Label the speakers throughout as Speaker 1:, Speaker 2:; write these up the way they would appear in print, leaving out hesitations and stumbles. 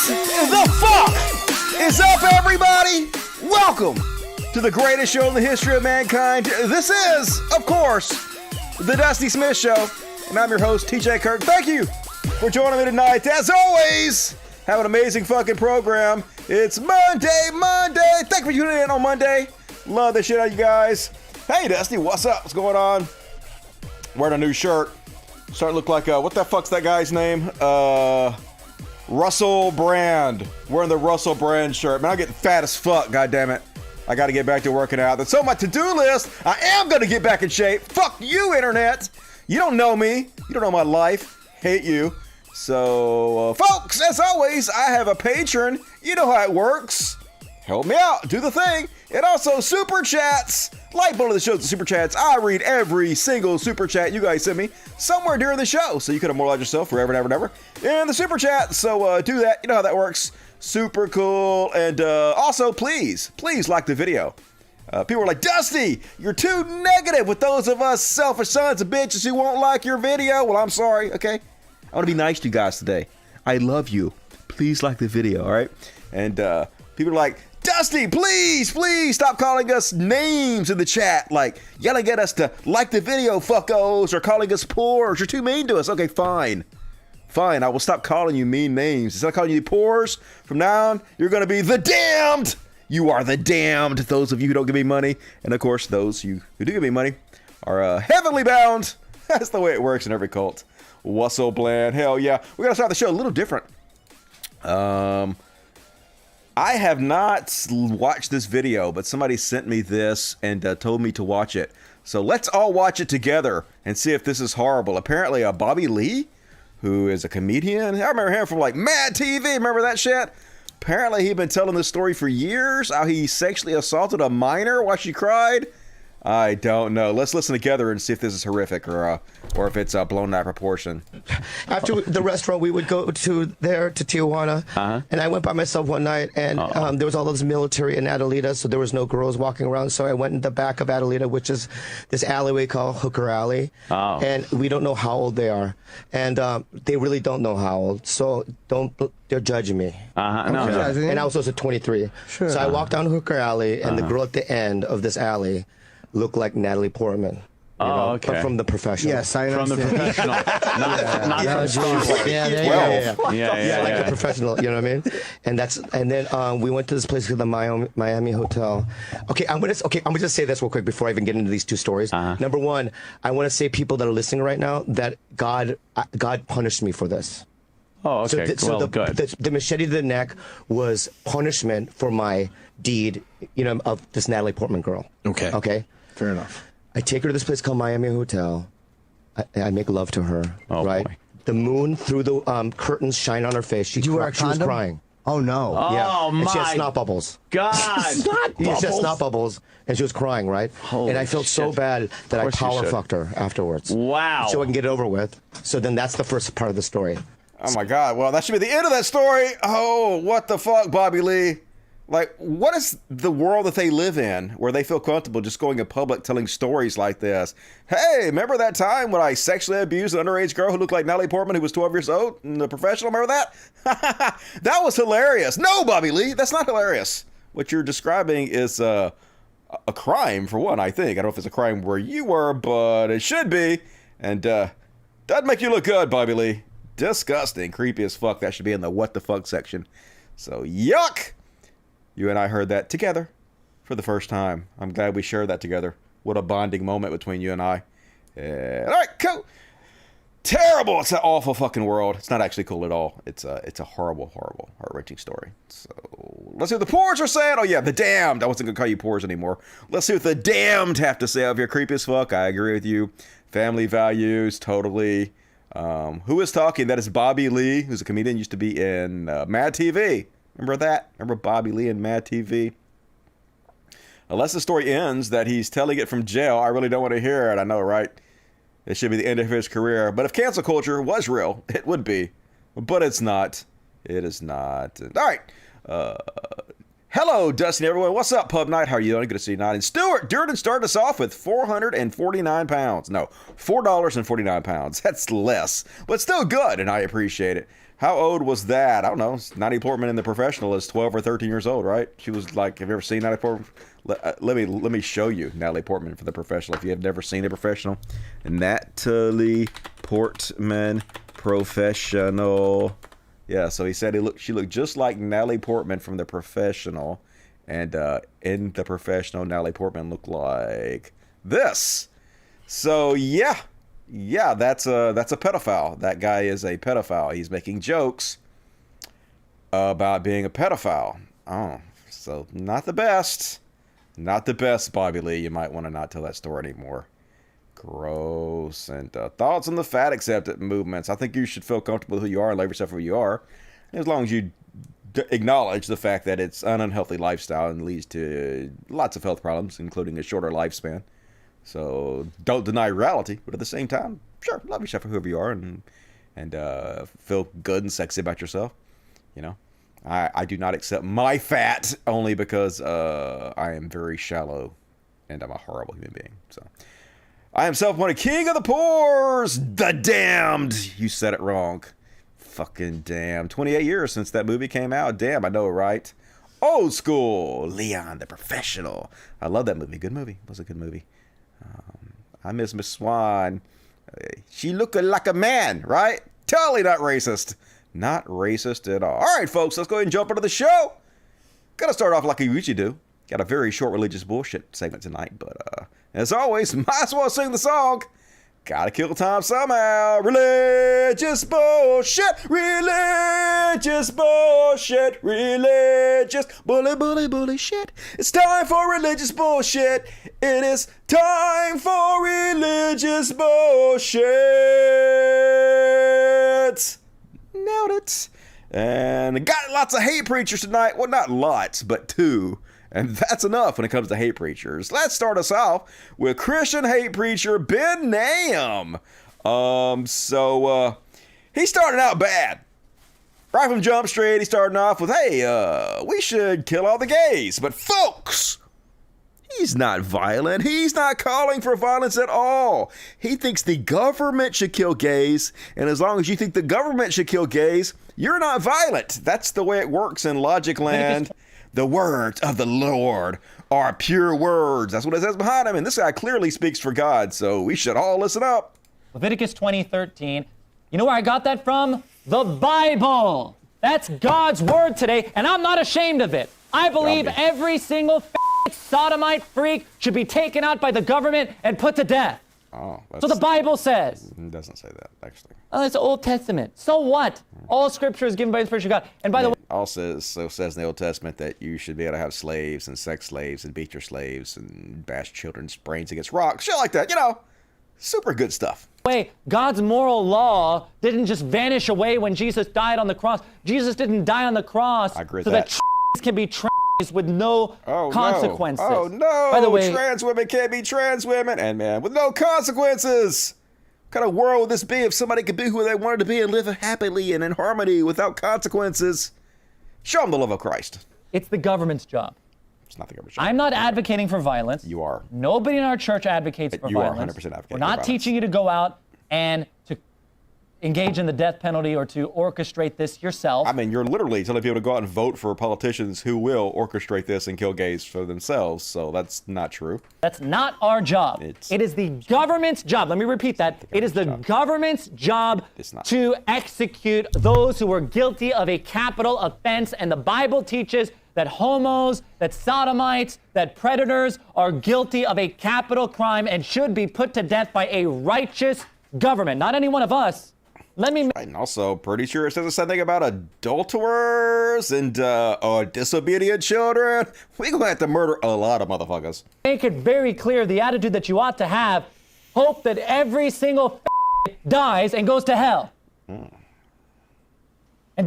Speaker 1: the fuck is up, everybody? Welcome to the greatest show in the history of mankind. This is, of course, the Dusty Smith Show, and I'm your host, TJ Kirk. Thank you for joining me tonight. As always, have an amazing fucking program. It's Monday. Thank you for tuning in on Monday. Love the shit out of you guys. Hey, Dusty, what's up? What's going on? Wearing a new shirt. Starting to look like, what the fuck's that guy's name? Russell Brand. Wearing the Russell Brand shirt. Man, I'm getting fat as fuck, goddammit. I gotta get back to working out. That's on my to-do list. I am gonna get back in shape. Fuck you, internet. You don't know me. You don't know my life. Hate you. So, folks, as always, I have a patron. You know how it works. Help me out. Do the thing. And also super chats. Like one of the shows, the super chats. I read every single super chat you guys send me somewhere during the show. So you could immortalize yourself forever and ever in the super chat. So do that. You know how that works. Super cool. And also, please like the video. People are like, Dusty, you're too negative with those of us selfish sons of bitches who won't like your video. Well, I'm sorry, okay? I want to be nice to you guys today. I love you. Please like the video, all right? And people are like, Dusty, please stop calling us names in the chat. Like, yelling at us to like the video, fuckos, or calling us pores. You're too mean to us. Okay, fine. I will stop calling you mean names. Instead of calling you pores, from now on, you're going to be the damned. You are the damned. Those of you who don't give me money. And, of course, those you who do give me money are heavenly bound. That's the way it works in every cult. Wussel Bland. Hell yeah. We're going to start the show a little different. I have not watched this video, but somebody sent me this and told me to watch it. So let's all watch it together and see if this is horrible. Apparently, Bobby Lee, who is a comedian. I remember him from like Mad TV. Remember that shit? Apparently, he'd been telling this story for years, how he sexually assaulted a minor while she cried. I don't know. Let's listen together and see if this is horrific or if it's blown out of proportion.
Speaker 2: After the restaurant, we would go to Tijuana, and I went by myself one night, and there was all those military in Adelita, so there was no girls walking around. So I went in the back of Adelita, which is this alleyway called Hooker Alley, and we don't know how old they are, and they really don't know how old. So they're judging me.
Speaker 3: No.
Speaker 2: And I was also 23. Sure. So I walked down Hooker Alley, and the girl at the end of this alley looked like Natalie Portman.
Speaker 3: Okay.
Speaker 2: But from The Professional.
Speaker 4: Yes, I know.
Speaker 3: From The Professional. not from Star Wars.
Speaker 2: Yeah, like
Speaker 3: yeah.
Speaker 2: The Professional, you know what I mean? And then we went to this place called the Miami Hotel. Okay, I'm gonna just say this real quick before I even get into these two stories. Number one, I want to say people that are listening right now that God punished me for this.
Speaker 3: Oh, okay. Good.
Speaker 2: The machete to the neck was punishment for my deed, of this Natalie Portman girl. Okay.
Speaker 4: Fair enough.
Speaker 2: I take her to this place called Miami Hotel. I make love to her. Right. Boy. The moon through the curtains shine on her face. She was crying.
Speaker 4: Oh no.
Speaker 3: Oh my.
Speaker 2: And she had snot bubbles.
Speaker 3: God.
Speaker 2: She had snot bubbles, and she was crying. Right.
Speaker 3: Holy
Speaker 2: and I felt so bad that I power fucked her afterwards.
Speaker 3: Wow.
Speaker 2: So I can get it over with. So then that's the first part of the story.
Speaker 1: Oh my God. Well, that should be the end of that story. Oh, what the fuck, Bobby Lee? Like, what is the world that they live in where they feel comfortable just going in public telling stories like this? Hey, remember that time when I sexually abused an underage girl who looked like Natalie Portman who was 12 years old in The Professional? Remember that? That was hilarious. No, Bobby Lee, that's not hilarious. What you're describing is a crime, for one, I think. I don't know if it's a crime where you were, but it should be. And doesn't make you look good, Bobby Lee. Disgusting. Creepy as fuck. That should be in the what the fuck section. So, yuck! You and I heard that together for the first time. I'm glad we shared that together. What a bonding moment between you and I. All right, cool. Terrible. It's an awful fucking world. It's not actually cool at all. It's a horrible, heart-wrenching story. So let's see what the pores are saying. Oh yeah, the damned. I wasn't gonna call you pores anymore. Let's see what the damned have to say. Over here, creepy as fuck. I agree with you. Family values, totally. Who is talking? That is Bobby Lee, who's a comedian, used to be in Mad TV. Remember that? Remember Bobby Lee in Mad TV? Unless the story ends that he's telling it from jail, I really don't want to hear it. I know, right? It should be the end of his career. But if cancel culture was real, it would be. But it's not. It is not. All right. Hello, Dustin, everyone. What's up, Pub Night? How are you doing? Good to see you tonight. And Stuart Durden started us off with 449 pounds. No, $4.49. That's less, but still good, and I appreciate it. How old was that? I don't know. Natalie Portman in The Professional is 12 or 13 years old, right? She was like, have you ever seen Natalie Portman? Let me show you Natalie Portman for The Professional. If you have never seen The Professional, Natalie Portman Professional. Yeah, so he said she looked just like Natalie Portman from The Professional, and in The Professional, Natalie Portman looked like this. So yeah, that's a pedophile. That guy is a pedophile. He's making jokes about being a pedophile. Oh, so not the best, Bobby Lee. You might want to not tell that story anymore. Gross. And thoughts on the fat acceptance movements. I think you should feel comfortable with who you are and love yourself for who you are, as long as you acknowledge the fact that it's an unhealthy lifestyle and leads to lots of health problems, including a shorter lifespan. So don't deny reality, but at the same time, sure, love yourself for whoever you are and feel good and sexy about yourself. You know, I do not accept my fat only because I am very shallow and I'm a horrible human being. So I am self-appointed king of the pores, the damned. You said it wrong. Fucking damn. 28 years since that movie came out. Damn, I know, right? Old school. Leon, the Professional. I love that movie. Good movie. It was a good movie. I miss Miss Swan. She looked like a man, right? Totally not racist. Not racist at all. All right, folks, let's go ahead and jump into the show. Gotta start off like we usually do. Got a very short religious bullshit segment tonight, but as always, might as well sing the song. Gotta kill time somehow. Religious bullshit. Religious bullshit. Religious bully shit. It's time for religious bullshit. It is time for religious bullshit. Nailed it. And got lots of hate preachers tonight. Well, not lots, but two. And that's enough when it comes to hate preachers. Let's start us off with Christian hate preacher Ben Nahum. He's starting out bad. Right from Jump Street, he's starting off with, hey, we should kill all the gays. But folks, he's not violent. He's not calling for violence at all. He thinks the government should kill gays. And as long as you think the government should kill gays, you're not violent. That's the way it works in Logic Land. The words of the Lord are pure words. That's what it says behind him. And this guy clearly speaks for God, so we should all listen up.
Speaker 4: Leviticus 20:13. You know where I got that from? The Bible. That's God's word today, and I'm not ashamed of it. I believe every single sodomite freak should be taken out by the government and put to death.
Speaker 1: Oh,
Speaker 4: so the Bible says.
Speaker 1: It doesn't say that, actually.
Speaker 4: Oh, it's the Old Testament. So what? All scripture is given by the Spirit of God. And by the way,
Speaker 1: also says in the Old Testament that you should be able to have slaves and sex slaves and beat your slaves and bash children's brains against rocks. Shit like that, you know. Super good stuff.
Speaker 4: God's moral law didn't just vanish away when Jesus died on the cross. Jesus didn't die on the cross so that can be with no consequences.
Speaker 1: Oh no! By the way, trans women can't be trans women, and man, with no consequences. What kind of world would this be if somebody could be who they wanted to be and live happily and in harmony without consequences? Show them the love of Christ.
Speaker 4: It's the government's job.
Speaker 1: It's not the government's job.
Speaker 4: I'm not advocating for violence.
Speaker 1: You are.
Speaker 4: Nobody in our church advocates for violence.
Speaker 1: You are 100% advocating.
Speaker 4: We're not teaching you to go out and to engage in the death penalty or to orchestrate this yourself.
Speaker 1: I mean, you're literally telling people to go out and vote for politicians who will orchestrate this and kill gays for themselves, so that's not true.
Speaker 4: That's not our job. It is the government's job. Let me repeat that. It is the government's job to execute those who are guilty of a capital offense, and the Bible teaches that homos, that sodomites, that predators are guilty of a capital crime and should be put to death by a righteous government, not any one of us.
Speaker 1: And also, pretty sure it says the same thing about adulterers and disobedient children. We're going to have to murder a lot of motherfuckers.
Speaker 4: Make it very clear the attitude that you ought to have. Hope that every single dies and goes to hell. And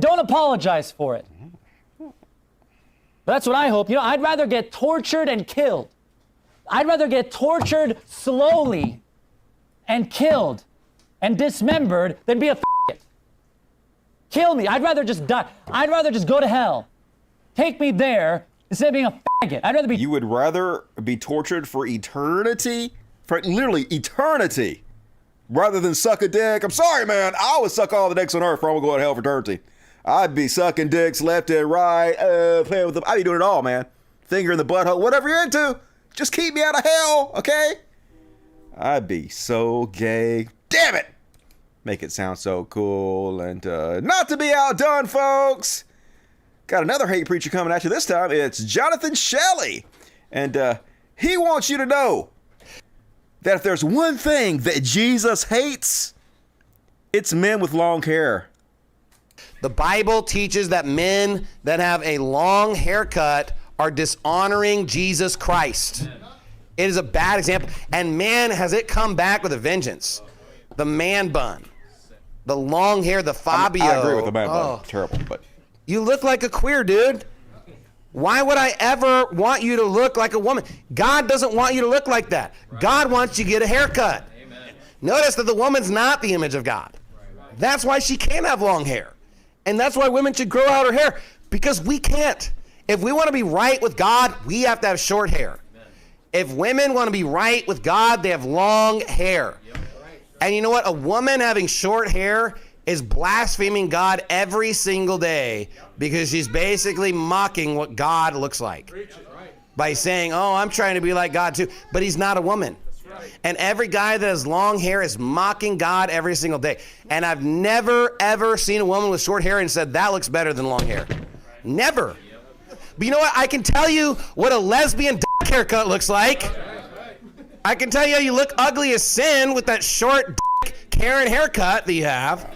Speaker 4: don't apologize for it. That's what I hope. You know, I'd rather get tortured and killed. I'd rather get tortured slowly and killed and dismembered than be a Kill me. I'd rather just die. I'd rather just go to hell. Take me there instead of being a faggot. I'd rather be.
Speaker 1: You would rather be tortured for eternity? For literally eternity. Rather than suck a dick? I'm sorry, man. I would suck all the dicks on earth before I'm going to go to hell for eternity. I'd be sucking dicks left and right, playing with them. I'd be doing it all, man. Finger in the butthole, whatever you're into. Just keep me out of hell, okay? I'd be so gay. Damn it! Make it sound so cool. And not to be outdone, folks. Got another hate preacher coming at you this time. It's Jonathan Shelley. And he wants you to know that if there's one thing that Jesus hates, it's men with long hair.
Speaker 5: The Bible teaches that men that have a long haircut are dishonoring Jesus Christ. It is a bad example. And man, has it come back with a vengeance. The man bun, the long hair, the Fabio.
Speaker 1: I agree with the man bun. Terrible, but
Speaker 5: you look like a queer dude. Why would I ever want you to look like a woman? God doesn't want you to look like that. God wants you to get a haircut. Notice that the woman's not the image of God. That's why she can't have long hair. And that's why women should grow out her hair, because we can't. If we want to be right with God, we have to have short hair. If women want to be right with God, they have long hair. And you know what? A woman having short hair is blaspheming God every single day, because she's basically mocking what God looks like by saying, oh, I'm trying to be like God too. But he's not a woman. And every guy that has long hair is mocking God every single day. And I've never, ever seen a woman with short hair and said, that looks better than long hair. Never. But you know what? I can tell you what a lesbian haircut looks like. I can tell you how you look ugly as sin with that short Karen haircut that you have,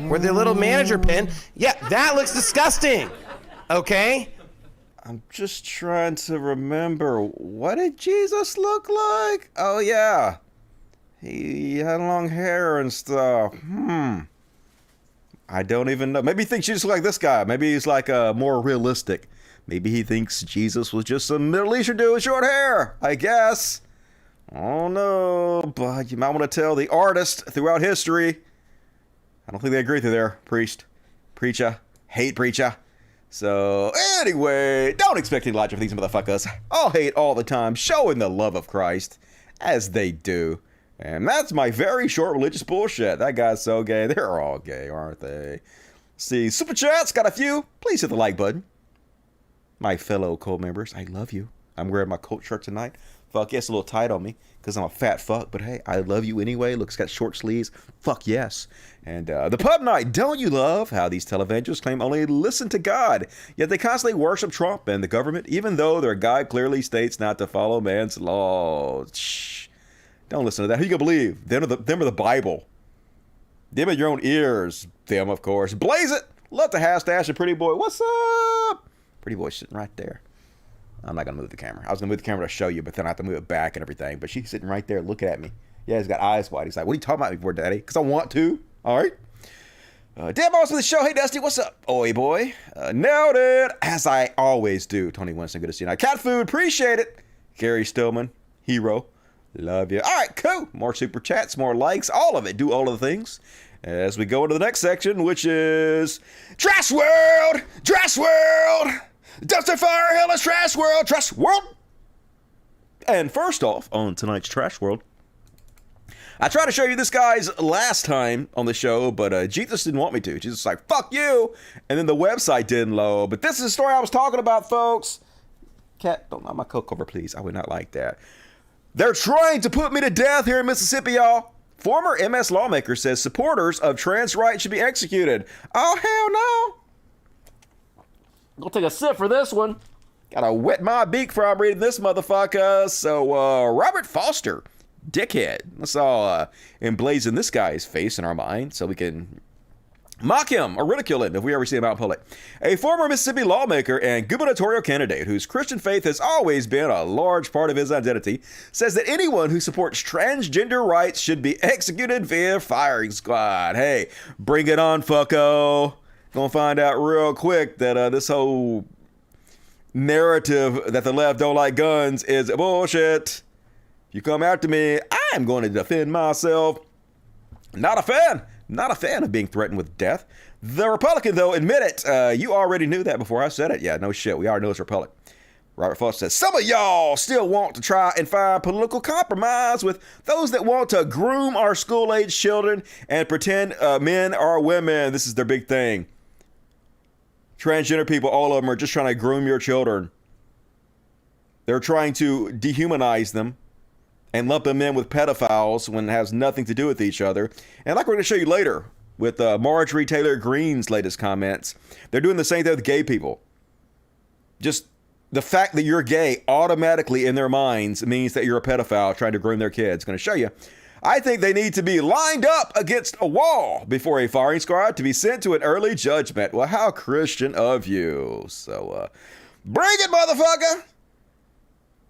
Speaker 5: with the little manager pin. Yeah, that looks disgusting. Okay?
Speaker 1: I'm just trying to remember, what did Jesus look like? Oh, yeah. He had long hair and stuff. I don't even know. Maybe he thinks Jesus looks like this guy. Maybe he's like more realistic. Maybe he thinks Jesus was just some Middle Eastern dude with short hair, I guess. Oh, no. But you might want to tell the artist throughout history. I don't think they agree with you there, priest. Preacher. Hate preacher. So, anyway, don't expect any logic from these motherfuckers. All hate all the time, showing the love of Christ, as they do. And that's my very short religious bullshit. That guy's so gay. They're all gay, aren't they? See, Super Chat's got a few. Please hit the like button. My fellow cult members, I love you. I'm wearing my cult shirt tonight. Fuck yes, a little tight on me, because I'm a fat fuck. But hey, I love you anyway. Looks got short sleeves. Fuck yes. And the pub night. Don't you love how these televangelists claim only listen to God, yet they constantly worship Trump and the government, even though their guide clearly states not to follow man's laws. Shh. Don't listen to that. Who you gonna believe? Them or the Bible? Them in your own ears. Them, of course. Blaze it. Love to hashtag a pretty boy. What's up? Pretty boy sitting right there. I'm not going to move the camera. I was going to move the camera to show you, but then I have to move it back and everything. But she's sitting right there looking at me. Yeah, he's got eyes wide. He's like, what are you talking about me for, Daddy? Because I want to. All right. Dan Boss with the show. Hey, Dusty, what's up? Oi, boy. Nailed it. As I always do. Tony Winston, good to see you. Now, Cat Food, appreciate it. Gary Stillman, hero. Love you. All right, cool. More super chats, more likes, all of it. Do all of the things. As we go into the next section, which is Trash World. Trash World. Dumpster Fire, Hell is Trash World, Trash World. And first off, on tonight's Trash World, I tried to show you this guy's last time on the show, but Jesus didn't want me to. Jesus was like, fuck you. And then the website didn't load. But this is the story I was talking about, folks. Cat, don't knock my coke over, please. I would not like that. They're trying to put me to death here in Mississippi, y'all. Former MS lawmaker says supporters of trans rights should be executed. Oh, hell no. I'll take a sip for this one. Gotta wet my beak before I'm reading this motherfucker. So, Robert Foster, dickhead. Let's all emblazon this guy's face in our mind so we can mock him or ridicule him if we ever see him out in public. A former Mississippi lawmaker and gubernatorial candidate whose Christian faith has always been a large part of his identity says that anyone who supports transgender rights should be executed via firing squad. Hey, bring it on, fucko. Gonna find out real quick that this whole narrative that the left don't like guns is bullshit. If you come after me, I'm going to defend myself. Not a fan of being threatened with death. The Republican, though, admit it. You already knew that before I said it. Yeah, no shit. We already know it's Republican. Robert Fuss says, some of y'all still want to try and find political compromise with those that want to groom our school-age children and pretend men are women. This is their big thing. Transgender people, all of them, are just trying to groom your children. They're trying to dehumanize them and lump them in with pedophiles when it has nothing to do with each other. And like we're going to show you later with Marjorie Taylor Greene's latest comments, they're doing the same thing with gay people. Just the fact that you're gay automatically in their minds means that you're a pedophile trying to groom their kids. Going to show you. I think they need to be lined up against a wall before a firing squad to be sent to an early judgment. Well, how Christian of you. So, bring it, motherfucker.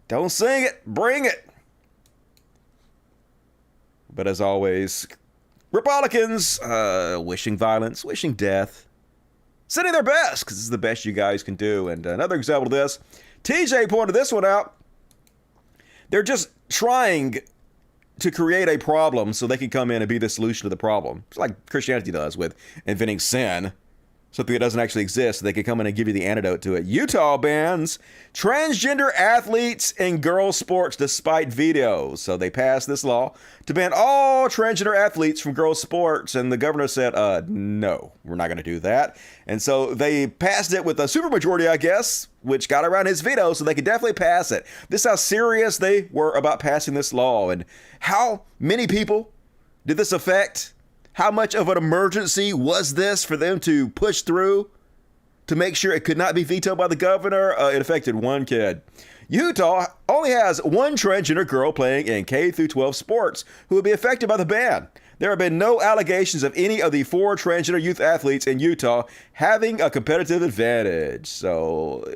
Speaker 1: Don't sing it. Bring it. But as always, Republicans wishing violence, wishing death, sending their best, because this is the best you guys can do. And another example of this, TJ pointed this one out. They're just trying to create a problem so they can come in and be the solution to the problem. It's like Christianity does with inventing sin, something that doesn't actually exist, so they can come in and give you the antidote to it. Utah bans transgender athletes in girls' sports despite vetoes. So they passed this law to ban all transgender athletes from girls' sports, and the governor said, no, we're not going to do that. And so they passed it with a supermajority, I guess, which got around his veto, so they could definitely pass it. This is how serious they were about passing this law, and how many people did this affect? How much of an emergency was this for them to push through to make sure it could not be vetoed by the governor? It affected one kid. Utah only has one transgender girl playing in K through 12 sports who would be affected by the ban. There have been no allegations of any of the 4 transgender youth athletes in Utah having a competitive advantage. So,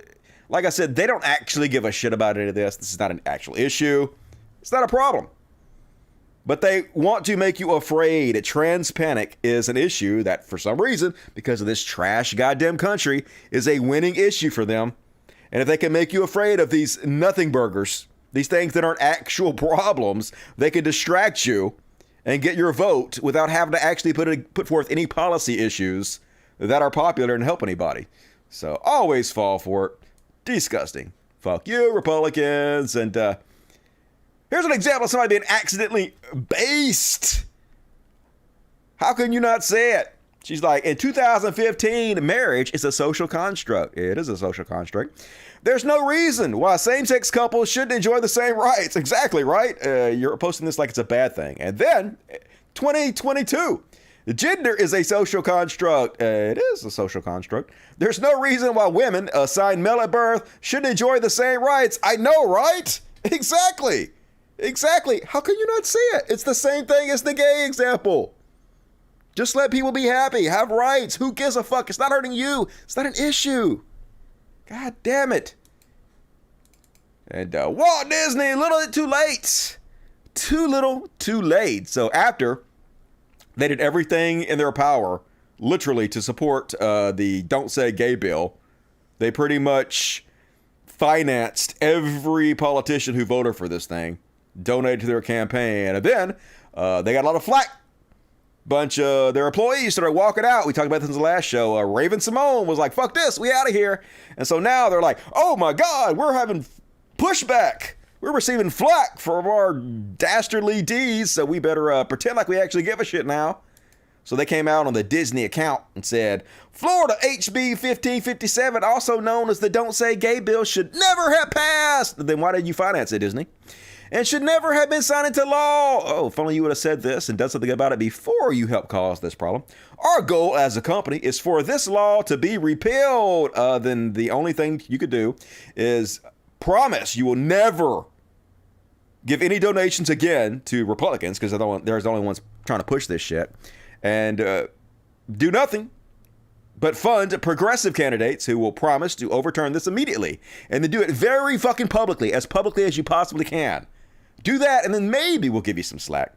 Speaker 1: like I said, they don't actually give a shit about any of this. This is not an actual issue. It's not a problem. But they want to make you afraid. Trans panic is an issue that, for some reason, because of this trash goddamn country, is a winning issue for them. And if they can make you afraid of these nothing burgers, these things that aren't actual problems, they can distract you and get your vote without having to actually put forth any policy issues that are popular and help anybody. So always fall for it. Disgusting. Fuck you, Republicans. And here's an example of somebody being accidentally based. How can you not say it? She's like, in 2015, marriage is a social construct. It is a social construct. There's no reason why same-sex couples shouldn't enjoy the same rights. Exactly, right? You're posting this like it's a bad thing. And then, 2022, gender is a social construct. It is a social construct. There's no reason why women assigned male at birth shouldn't enjoy the same rights. I know, right? Exactly. Exactly. How can you not see it? It's the same thing as the gay example. Just let people be happy, have rights. Who gives a fuck? It's not hurting you. It's not an issue. God damn it. And Walt Disney, a little too late. Too little, too late. So after they did everything in their power, literally, to support the Don't Say Gay bill, they pretty much financed every politician who voted for this thing, donated to their campaign, and then they got a lot of flack. Bunch of their employees started walking out. We talked about this in the last show. Raven Simone was like, fuck this, we out of here. And so now they're like, oh my God, we're having pushback. We're receiving flack from our dastardly deeds, so we better pretend like we actually give a shit now. So they came out on the Disney account and said, Florida HB 1557, also known as the Don't Say Gay bill, should never have passed. Then why did you finance it, Disney? And should never have been signed into law. Oh, if only you would have said this and done something about it before you helped cause this problem. Our goal as a company is for this law to be repealed. Then the only thing you could do is promise you will never give any donations again to Republicans, because they're the only ones trying to push this shit, and do nothing but fund progressive candidates who will promise to overturn this immediately, and then do it very fucking publicly as you possibly can. Do that, and then maybe we'll give you some slack.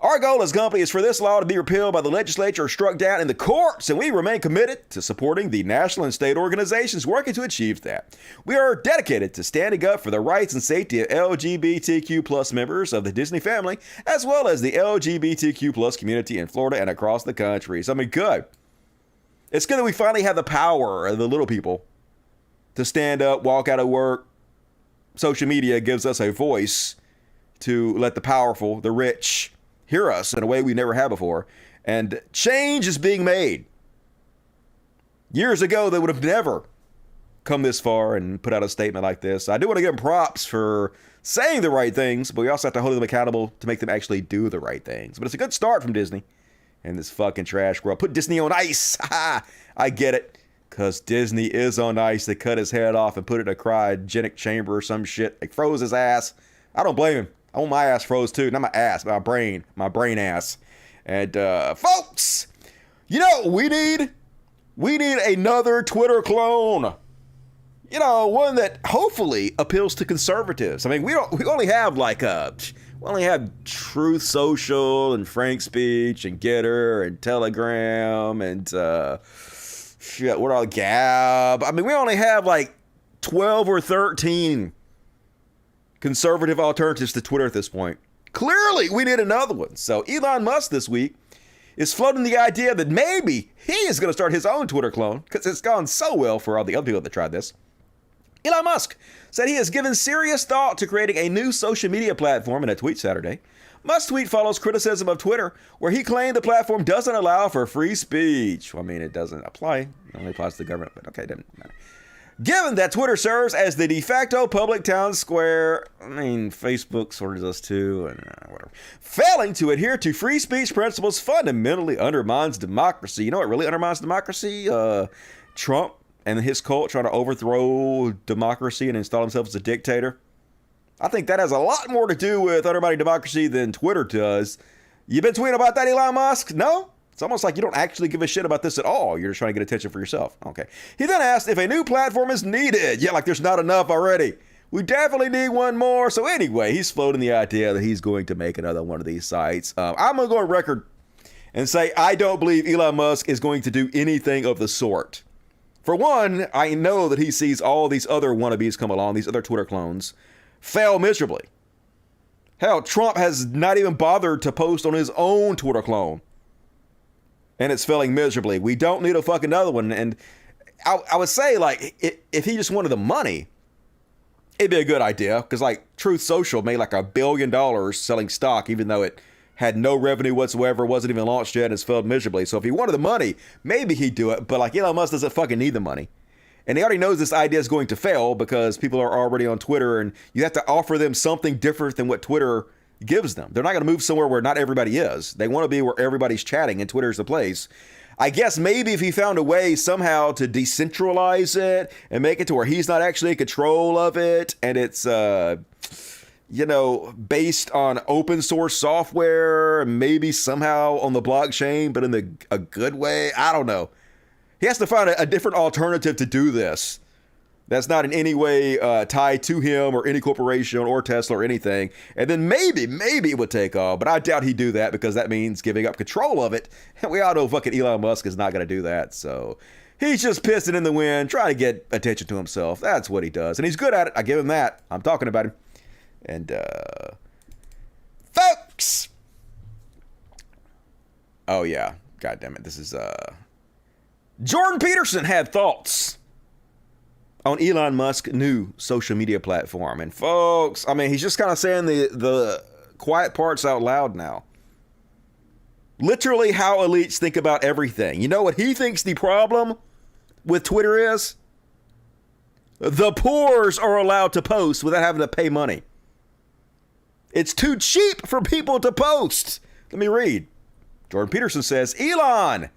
Speaker 1: Our goal as a company is for this law to be repealed by the legislature or struck down in the courts, and we remain committed to supporting the national and state organizations working to achieve that. We are dedicated to standing up for the rights and safety of LGBTQ plus members of the Disney family, as well as the LGBTQ plus community in Florida and across the country. So, I mean, good. It's good that we finally have the power of the little people to stand up, walk out of work. Social media gives us a voice to let the powerful, the rich, hear us in a way we never have before. And change is being made. Years ago, they would have never come this far and put out a statement like this. I do want to give them props for saying the right things, but we also have to hold them accountable to make them actually do the right things. But it's a good start from Disney and this fucking trash world. Put Disney on ice. I get it. Because Disney is on ice. They cut his head off and put it in a cryogenic chamber or some shit. They froze his ass. I don't blame him. I want my ass froze too. Not my ass, my brain ass. And folks, you know, we need another Twitter clone. You know, one that hopefully appeals to conservatives. I mean, we only have Truth Social and Frank Speech and Getter and Telegram and what are all Gab? I mean, we only have like 12 or 13 conservative alternatives to Twitter at this point. Clearly, we need another one. So Elon Musk this week is floating the idea that maybe he is going to start his own Twitter clone because it's gone so well for all the other people that tried this. Elon Musk said he has given serious thought to creating a new social media platform in a tweet Saturday. Musk's tweet follows criticism of Twitter, where he claimed the platform doesn't allow for free speech. Well, I mean, it doesn't apply. It only applies to the government, but okay, it doesn't matter. Given that Twitter serves as the de facto public town square, I mean, Facebook sort of does too, and whatever. Failing to adhere to free speech principles fundamentally undermines democracy. You know what really undermines democracy? Trump and his cult trying to overthrow democracy and install himself as a dictator. I think that has a lot more to do with undermining democracy than Twitter does. You been tweeting about that, Elon Musk? No? It's almost like you don't actually give a shit about this at all. You're just trying to get attention for yourself. Okay. He then asked if a new platform is needed. Yeah, like there's not enough already. We definitely need one more. So anyway, he's floating the idea that he's going to make another one of these sites. I'm going to go on record and say I don't believe Elon Musk is going to do anything of the sort. For one, I know that he sees all these other wannabes come along, these other Twitter clones, fail miserably. Hell, Trump has not even bothered to post on his own Twitter clone. And it's failing miserably. We don't need a fucking another one. And I would say, like, if he just wanted the money, it'd be a good idea. Because, like, Truth Social made like $1 billion selling stock, even though it had no revenue whatsoever, wasn't even launched yet, and it's failed miserably. So if he wanted the money, maybe he'd do it. But, like, Elon Musk doesn't fucking need the money. And he already knows this idea is going to fail because people are already on Twitter and you have to offer them something different than what Twitter gives them. They're not going to move somewhere where not everybody is. They want to be where everybody's chatting and Twitter's the place. I guess maybe if he found a way somehow to decentralize it and make it to where he's not actually in control of it and it's, based on open source software, maybe somehow on the blockchain, but in a good way. I don't know. He has to find a different alternative to do this. That's not in any way tied to him or any corporation or Tesla or anything. And then maybe it would take off. But I doubt he'd do that because that means giving up control of it. And we all know fucking Elon Musk is not going to do that. So he's just pissing in the wind, trying to get attention to himself. That's what he does. And he's good at it. I give him that. I'm talking about him. And, folks. Oh, yeah. God damn it. This is, Jordan Peterson had thoughts on Elon Musk's new social media platform. And folks, I mean, he's just kind of saying the quiet parts out loud now. Literally how elites think about everything. You know what he thinks the problem with Twitter is? The poors are allowed to post without having to pay money. It's too cheap for people to post. Let me read. Jordan Peterson says, Elon,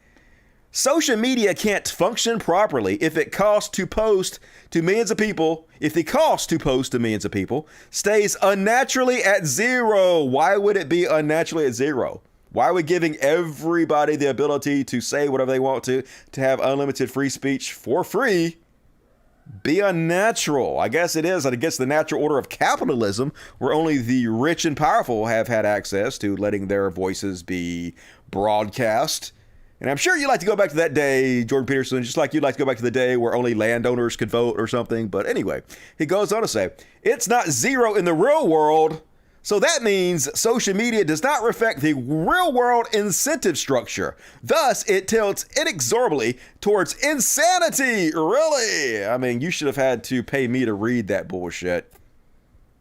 Speaker 1: social media can't function properly if it costs to post to millions of people. If the cost to post to millions of people stays unnaturally at zero. Why would it be unnaturally at zero? Why would giving everybody the ability to say whatever they want to have unlimited free speech for free, be unnatural? I guess it is against the natural order of capitalism, where only the rich and powerful have had access to letting their voices be broadcast. And I'm sure you'd like to go back to that day, Jordan Peterson, just like you'd like to go back to the day where only landowners could vote or something. But anyway, he goes on to say, it's not zero in the real world. So that means social media does not reflect the real world incentive structure. Thus, it tilts inexorably towards insanity. Really? I mean, you should have had to pay me to read that bullshit.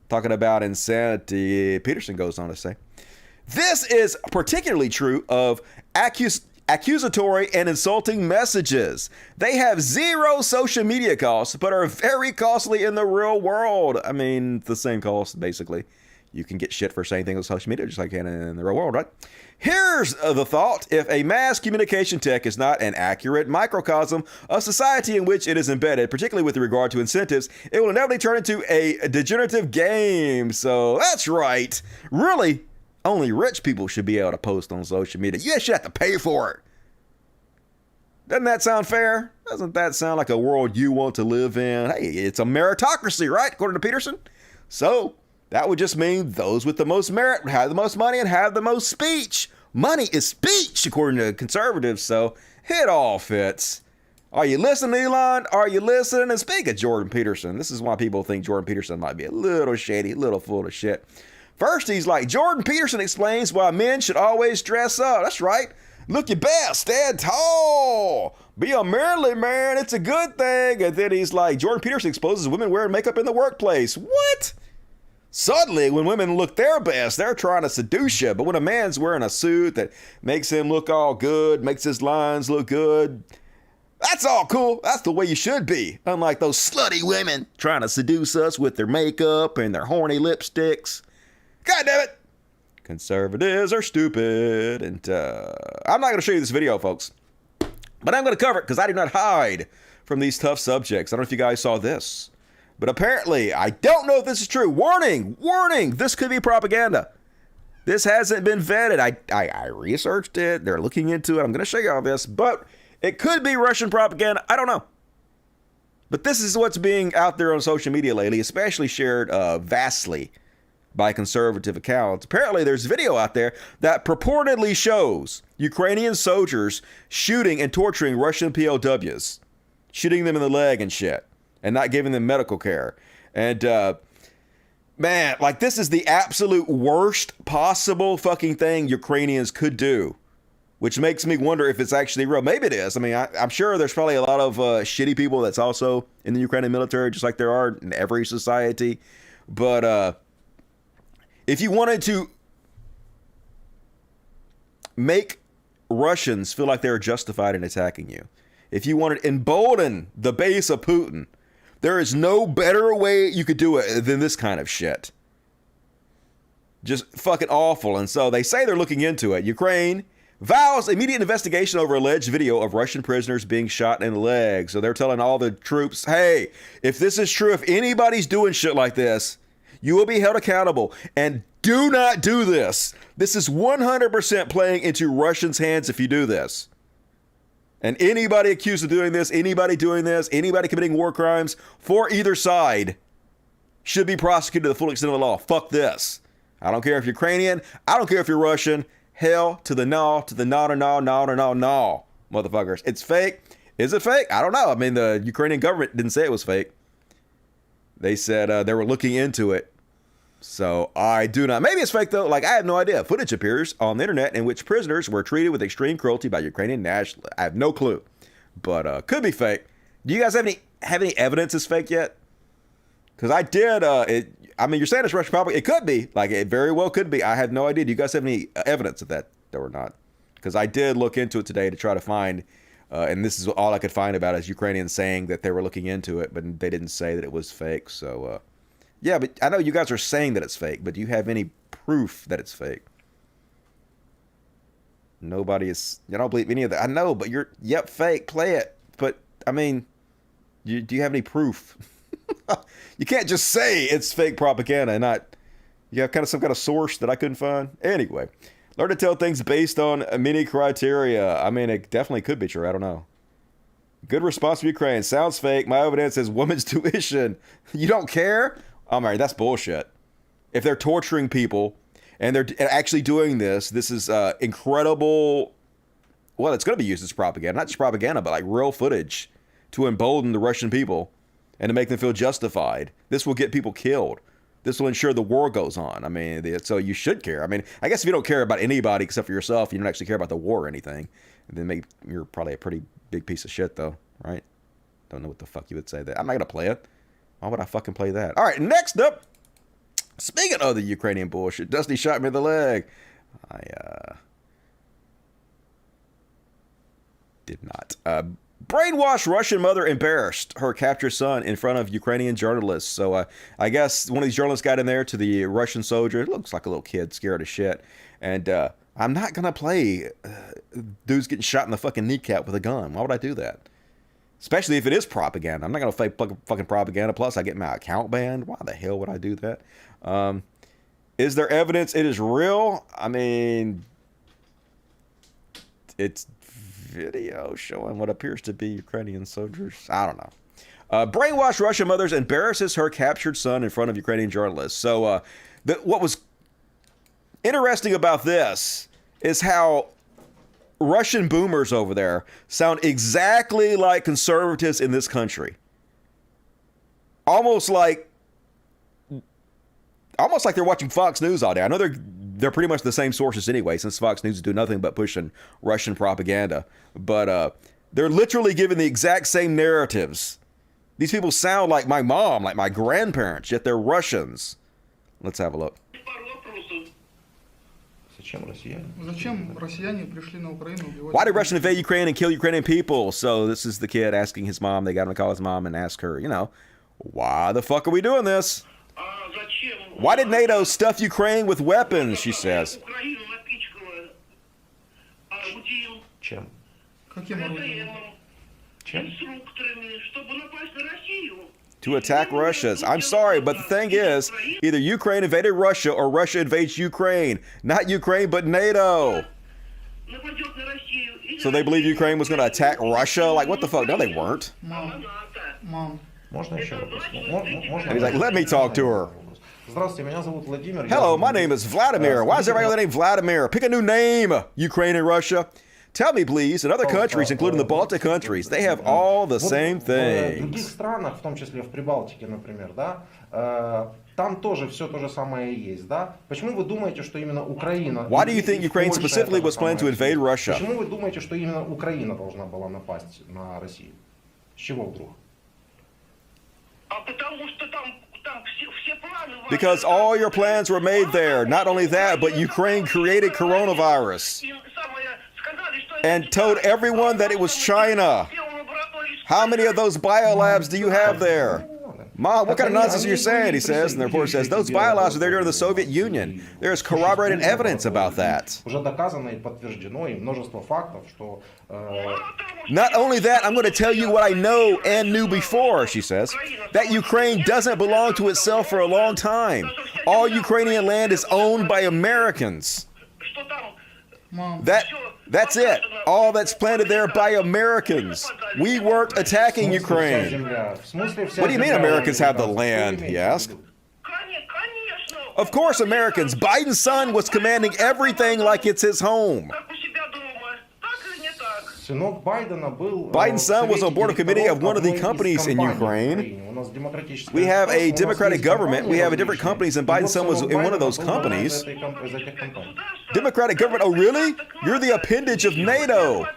Speaker 1: Talking about insanity, Peterson goes on to say, this is particularly true of accusatory and insulting messages. They have zero social media costs, but are very costly in the real world. I mean, the same cost, basically. You can get shit for saying things on social media just like you can in the real world, right? Here's the thought. If a mass communication tech is not an accurate microcosm of society in which it is embedded, particularly with regard to incentives, it will inevitably turn into a degenerative game. So that's right. Really, only rich people should be able to post on social media. You should have to pay for it. Doesn't that sound fair? Doesn't that sound like a world you want to live in? Hey, it's a meritocracy, right? According to Peterson. So that would just mean those with the most merit have the most money and have the most speech. Money is speech, according to conservatives, so it all fits. Are you listening, Elon? Are you listening? And speak of Jordan Peterson. This is why people think Jordan Peterson might be a little shady, a little full of shit. First, he's like, Jordan Peterson explains why men should always dress up. That's right. Look your best, stand tall, be a manly man, it's a good thing. And then he's like, Jordan Peterson exposes women wearing makeup in the workplace. What? Suddenly, when women look their best, they're trying to seduce you. But when a man's wearing a suit that makes him look all good, makes his lines look good, that's all cool. That's the way you should be. Unlike those slutty women trying to seduce us with their makeup and their horny lipsticks. God damn it. Conservatives are stupid. And I'm not going to show you this video, folks. But I'm going to cover it because I do not hide from these tough subjects. I don't know if you guys saw this. But apparently, I don't know if this is true. Warning, warning, this could be propaganda. This hasn't been vetted. I researched it. They're looking into it. I'm going to show you all this. But it could be Russian propaganda. I don't know. But this is what's being out there on social media lately, especially shared vastly by conservative accounts. Apparently, there's video out there that purportedly shows Ukrainian soldiers shooting and torturing Russian POWs, shooting them in the leg and shit, and not giving them medical care. And, man, like, this is the absolute worst possible fucking thing Ukrainians could do, which makes me wonder if it's actually real. Maybe it is. I mean, I'm sure there's probably a lot of shitty people that's also in the Ukrainian military, just like there are in every society. But if you wanted to make Russians feel like they're justified in attacking you, if you wanted to embolden the base of Putin, there is no better way you could do it than this kind of shit. Just fucking awful. And so they say they're looking into it. Ukraine vows immediate investigation over alleged video of Russian prisoners being shot in the leg. So they're telling all the troops, hey, if this is true, if anybody's doing shit like this, you will be held accountable. And do not do this. This is 100% playing into Russians' hands if you do this. And anybody accused of doing this, anybody committing war crimes for either side should be prosecuted to the full extent of the law. Fuck this. I don't care if you're Ukrainian. I don't care if you're Russian. Hell to the no, motherfuckers. It's fake. Is it fake? I don't know. I mean, the Ukrainian government didn't say it was fake. They said they were looking into it. So I do not. Maybe it's fake, though. Like, I have no idea. Footage appears on the internet in which prisoners were treated with extreme cruelty by Ukrainian nationalists. I have no clue. But could be fake. Do you guys have any evidence it's fake yet? Because I did. I mean, you're saying it's Russian propaganda. It could be. Like, it very well could be. I have no idea. Do you guys have any evidence of that or not? Because I did look into it today to try to find, and this is all I could find about is Ukrainians saying that they were looking into it, but they didn't say that it was fake. So, yeah, but I know you guys are saying that it's fake, but do you have any proof that it's fake? Nobody is. You don't believe any of that. I know, but yep, fake. Play it. But I mean, do you have any proof? You can't just say it's fake propaganda and not. You have kind of some kind of source that I couldn't find. Anyway, learn to tell things based on many criteria. I mean, it definitely could be true. I don't know. Good response from Ukraine. Sounds fake. My evidence is women's tuition. You don't care? Oh, Mary, that's bullshit. If they're torturing people and they're actually doing this is incredible. Well, it's going to be used as propaganda. Not just propaganda, but like real footage to embolden the Russian people and to make them feel justified. This will get people killed. This will ensure the war goes on. I mean, so you should care. I mean, I guess if you don't care about anybody except for yourself, you don't actually care about the war or anything, then maybe you're probably a pretty big piece of shit, though, right? Don't know what the fuck you would say that. I'm not going to play it. Why would I fucking play that? All right, next up. Speaking of the Ukrainian bullshit, Dusty shot me in the leg. I did not. Brainwashed Russian mother embarrassed her captured son in front of Ukrainian journalists. So I guess one of these journalists got in there to the Russian soldier. It looks like a little kid scared as shit. And I'm not going to play dudes getting shot in the fucking kneecap with a gun. Why would I do that? Especially if it is propaganda. I'm not going to fake fucking propaganda. Plus, I get my account banned. Why the hell would I do that? Is there evidence it is real? I mean, it's video showing what appears to be Ukrainian soldiers. I don't know. Brainwashed Russian mothers embarrasses her captured son in front of Ukrainian journalists. So what was interesting about this is how Russian boomers over there sound exactly like conservatives in this country. Almost like they're watching Fox News all day. I know they're pretty much the same sources anyway, since Fox News do nothing but pushing Russian propaganda. But they're literally giving the exact same narratives. These people sound like my mom, like my grandparents, yet they're Russians. Let's have a look. Why did Russia invade Ukraine and kill Ukrainian people? So this is the kid asking his mom. They got him to call his mom and ask her, why the fuck are we doing this? Why did NATO stuff Ukraine with weapons, she says. To attack Russia. I'm sorry, but the thing is, either Ukraine invaded Russia or Russia invades Ukraine. Not Ukraine, but NATO. So they believe Ukraine was going to attack Russia? Like, what the fuck? No, they weren't.
Speaker 6: Mom.
Speaker 1: He's like, let me talk to her. Hello, my name is Vladimir. Why is everybody named Vladimir? Pick a new name, Ukraine and Russia. Tell me, please, in other countries, including the Baltic countries, they have all the same things.
Speaker 6: Там тоже все то же самое есть, да? Почему вы думаете, что именно Украина...
Speaker 1: Why do you think Ukraine specifically was planning to invade Russia?
Speaker 6: Почему вы думаете, что именно Украина должна была напасть на Россию? С чего вдруг?
Speaker 1: Because all your plans were made there. Not only that, but Ukraine created coronavirus and told everyone that it was China. How many of those biolabs do you have there? Mom, what kind of nonsense are you saying? He says, and the reporter says, those biolabs are there during the Soviet Union. There is corroborated evidence about that. Not only that, I'm going to tell you what I know and knew before, she says, that Ukraine doesn't belong to itself for a long time. All Ukrainian land is owned by Americans. That's it. All that's planted there by Americans. We weren't attacking Ukraine. What do you mean Americans have the land, he asked. Of course, Americans. Biden's son was commanding everything like it's his home. Biden's son was on board of committee of one of the companies in Ukraine. We have a Democratic government. We have a different companies, and Biden's son was in one of those companies. Democratic government? Oh, really? You're the appendage of NATO.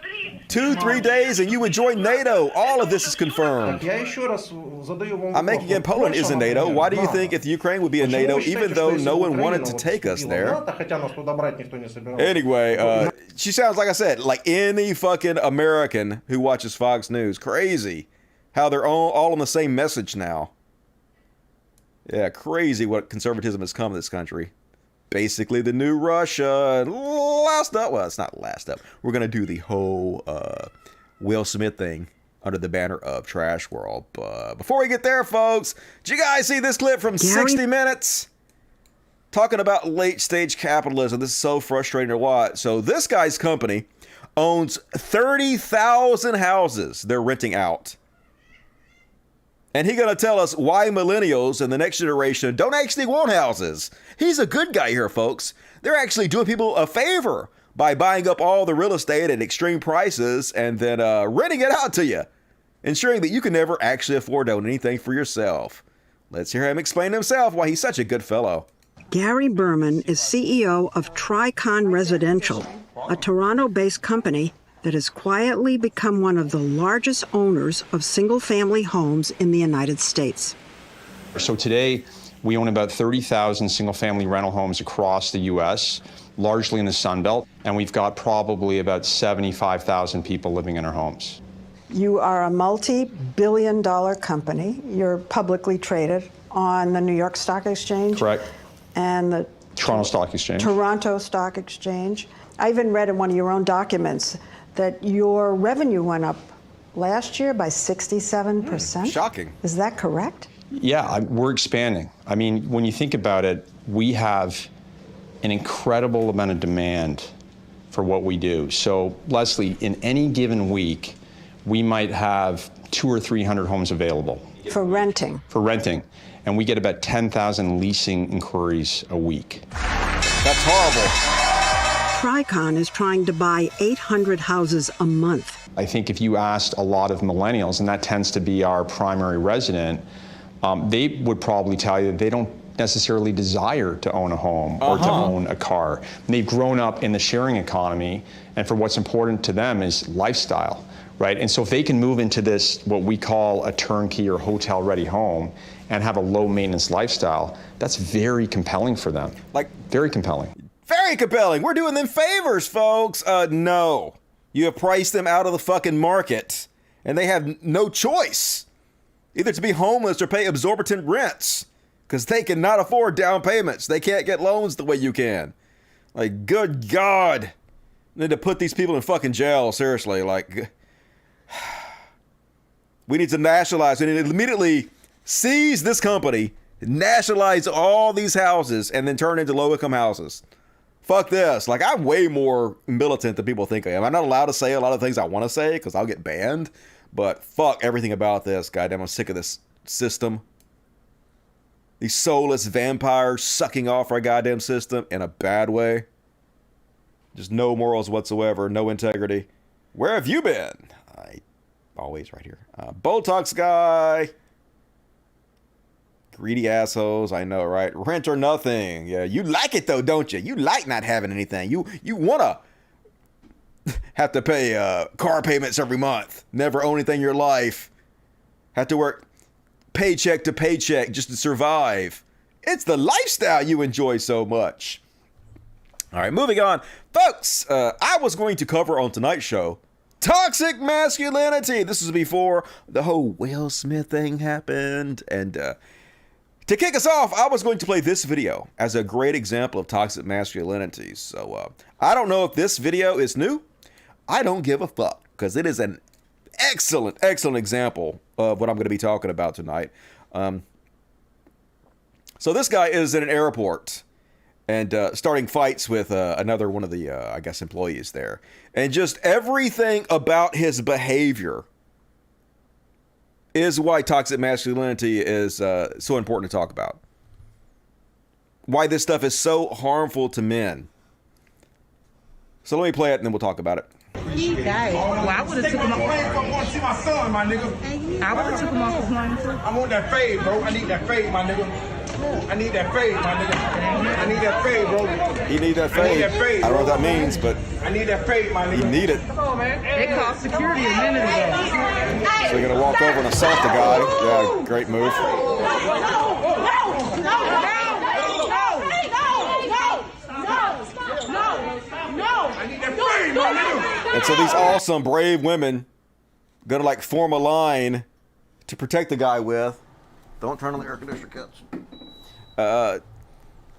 Speaker 1: 2-3 days and you would join NATO. All of this is confirmed. I'm making it Poland is in NATO. Why do you think if Ukraine would be in NATO, even though no one wanted to take us there? Anyway, she sounds, like I said, like any fucking American who watches Fox News. Crazy how they're all on the same message now. Yeah, crazy what conservatism has come to this country. Basically the new Russia. Last up, well, it's not last up. We're going to do the whole Will Smith thing under the banner of Trash World. But before we get there, folks, did you guys see this clip from 60 Minutes? Talking about late stage capitalism. This is so frustrating to watch. So this guy's company owns 30,000 houses they're renting out. And he's going to tell us why millennials and the next generation don't actually want houses. He's a good guy here, folks. They're actually doing people a favor by buying up all the real estate at extreme prices and then renting it out to you, ensuring that you can never actually afford to own anything for yourself. Let's hear him explain himself why he's such a good fellow.
Speaker 7: Gary Berman is CEO of Tricon Residential, a Toronto-based company that has quietly become one of the largest owners of single-family homes in the United States.
Speaker 8: So today, we own about 30,000 single-family rental homes across the U.S., largely in the Sun Belt, and we've got probably about 75,000 people living in our homes.
Speaker 7: You are a multi-billion-dollar company. You're publicly traded on the New York Stock Exchange.
Speaker 8: Correct.
Speaker 7: And the
Speaker 8: Toronto Stock Exchange.
Speaker 7: Toronto Stock Exchange. I even read in one of your own documents that your revenue went up last year by 67%.
Speaker 1: Shocking.
Speaker 7: Is that correct?
Speaker 8: Yeah, we're expanding. I mean, when you think about it, we have an incredible amount of demand for what we do. So, Leslie, in any given week, we might have 200 or 300 homes available.
Speaker 7: For renting?
Speaker 8: For renting. And we get about 10,000 leasing inquiries a week.
Speaker 1: That's horrible.
Speaker 7: Tricon is trying to buy 800 houses a month.
Speaker 8: I think if you asked a lot of millennials, and that tends to be our primary resident, they would probably tell you that they don't necessarily desire to own a home or to own a car. They've grown up in the sharing economy, and for what's important to them is lifestyle, right? And so if they can move into this, what we call a turnkey or hotel-ready home, and have a low-maintenance lifestyle, that's very compelling for them. Like, very compelling.
Speaker 1: Very compelling. We're doing them favors, folks. No. You have priced them out of the fucking market, and they have no choice. Either to be homeless or pay exorbitant rents, because they cannot afford down payments. They can't get loans the way you can. Like, good God. Need to put these people in fucking jail, seriously. Like, we need to nationalize. We need to immediately seize this company, nationalize all these houses, and then turn into low-income houses. Fuck this. Like, I'm way more militant than people think I am. I'm not allowed to say a lot of things I want to say because I'll get banned. But fuck everything about this. Goddamn, I'm sick of this system. These soulless vampires sucking off our goddamn system in a bad way. Just no morals whatsoever. No integrity. Where have you been? Always right here. Botox guy. Greedy assholes, I know, right? Rent or nothing. Yeah, you like it though, don't you? You like not having anything. You wanna have to pay car payments every month. Never own anything in your life. Have to work paycheck to paycheck just to survive. It's the lifestyle you enjoy so much. All right, moving on. Folks, I was going to cover on tonight's show toxic masculinity. This was before the whole Will Smith thing happened. And to kick us off, I was going to play this video as a great example of toxic masculinity. So I don't know if this video is new. I don't give a fuck, because it is an excellent, excellent example of what I'm going to be talking about tonight. So this guy is in an airport and starting fights with another one of the, I guess, employees there. And just everything about his behavior is why toxic masculinity is so important to talk about. Why this stuff is so harmful to men. So let me play it and then we'll talk about it.
Speaker 9: He died. Well, I would have took him off.
Speaker 10: I want to see my son, my nigga.
Speaker 9: I would have took him off the plane.
Speaker 10: I want that fade, bro. I need that fade, my nigga. I need that fade, my nigga. I need that fade, bro.
Speaker 1: He need that fade.
Speaker 10: I need that fade,
Speaker 1: I don't know
Speaker 10: bro.
Speaker 1: what that means, but
Speaker 10: I need that fade, my nigga.
Speaker 1: he need it.
Speaker 10: Come on, man.
Speaker 9: They called security a minute ago.
Speaker 1: So you're gonna walk over and assault the guy. Yeah, great move. And so these awesome, brave women gonna like form a line to protect the guy with. Don't turn on the air conditioner, kids.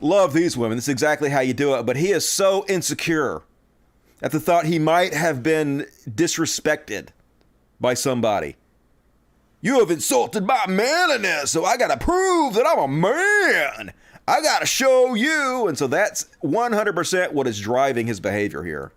Speaker 1: Love these women. This is exactly how you do it. But he is so insecure at the thought he might have been disrespected by somebody. You have insulted my manliness, so I gotta prove that I'm a man. I gotta show you. And so that's 100% what is driving his behavior here.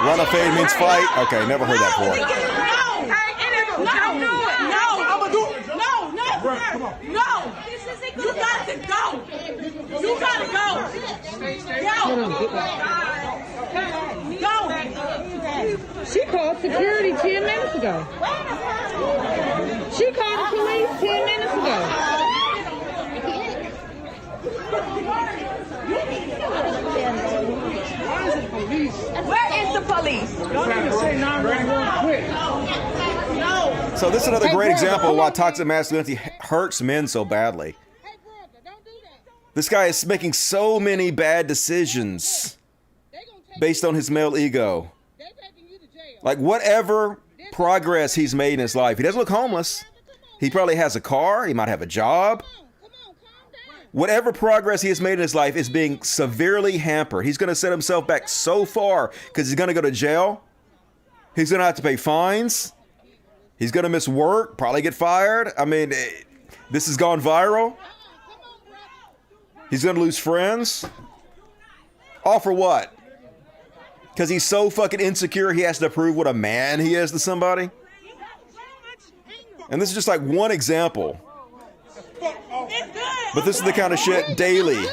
Speaker 1: Run a fade means fight? Okay, never heard that before.
Speaker 9: No.
Speaker 11: Go. You gotta go. Go.
Speaker 9: She called security 10 minutes ago. She called the police 10 minutes ago.
Speaker 11: Where is the police?
Speaker 10: Y'all need to say 911 quick.
Speaker 11: No.
Speaker 1: So this is another great example of why toxic masculinity hurts men so badly. This guy is making so many bad decisions based on his male ego. Like whatever progress he's made in his life, he doesn't look homeless. He probably has a car. He might have a job. Whatever progress he has made in his life is being severely hampered. He's going to set himself back so far because he's going to go to jail. He's going to have to pay fines. He's going to miss work, probably get fired. I mean, this has gone viral. He's going to lose friends. All for what? Because he's so fucking insecure he has to prove what a man he is to somebody. And this is just like one example. But this is the kind of shit daily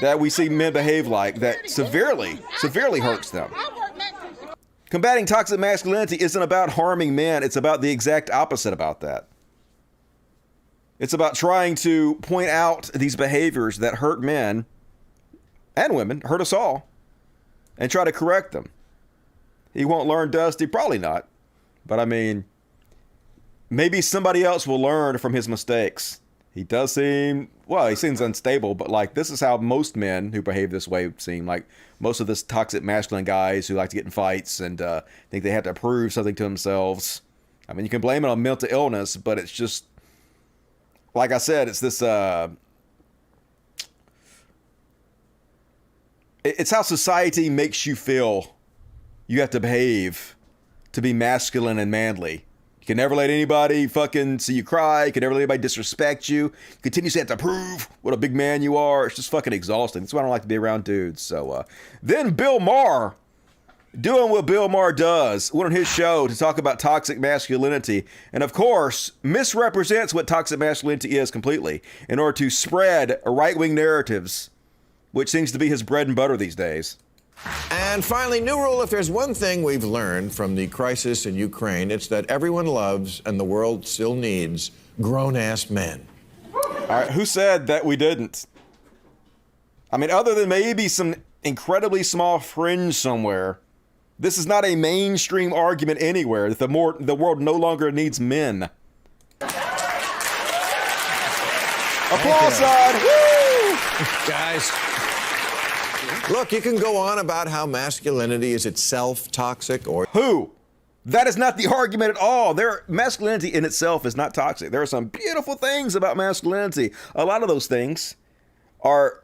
Speaker 1: that we see men behave like that severely hurts them. Combating toxic masculinity isn't about harming men. It's about the exact opposite about that. It's about trying to point out these behaviors that hurt men and women, hurt us all, and try to correct them. He won't learn, does he? Probably not. But I mean, maybe somebody else will learn from his mistakes. He does seem, well, he seems unstable, but like this is how most men who behave this way seem. Like most of this toxic masculine guys who like to get in fights and think they have to prove something to themselves. I mean, you can blame it on mental illness, but it's just, like I said, it's this, it's how society makes you feel you have to behave to be masculine and manly. You can never let anybody fucking see you cry. You can never let anybody disrespect you. You continuously have to prove what a big man you are. It's just fucking exhausting. That's why I don't like to be around dudes. So then Bill Maher, doing what Bill Maher does, went on his show to talk about toxic masculinity. And of course, misrepresents what toxic masculinity is completely in order to spread right-wing narratives, which seems to be his bread and butter these days.
Speaker 12: And finally, new rule, if there's one thing we've learned from the crisis in Ukraine, it's that everyone loves and the world still needs grown-ass men.
Speaker 1: All right, who said that we didn't? I mean, other than maybe some incredibly small fringe somewhere, this is not a mainstream argument anywhere that the world no longer needs men. Applause side. Woo!
Speaker 12: Guys. Look, you can go on about how masculinity is itself toxic or...
Speaker 1: Who? That is not the argument at all. Masculinity in itself is not toxic. There are some beautiful things about masculinity. A lot of those things are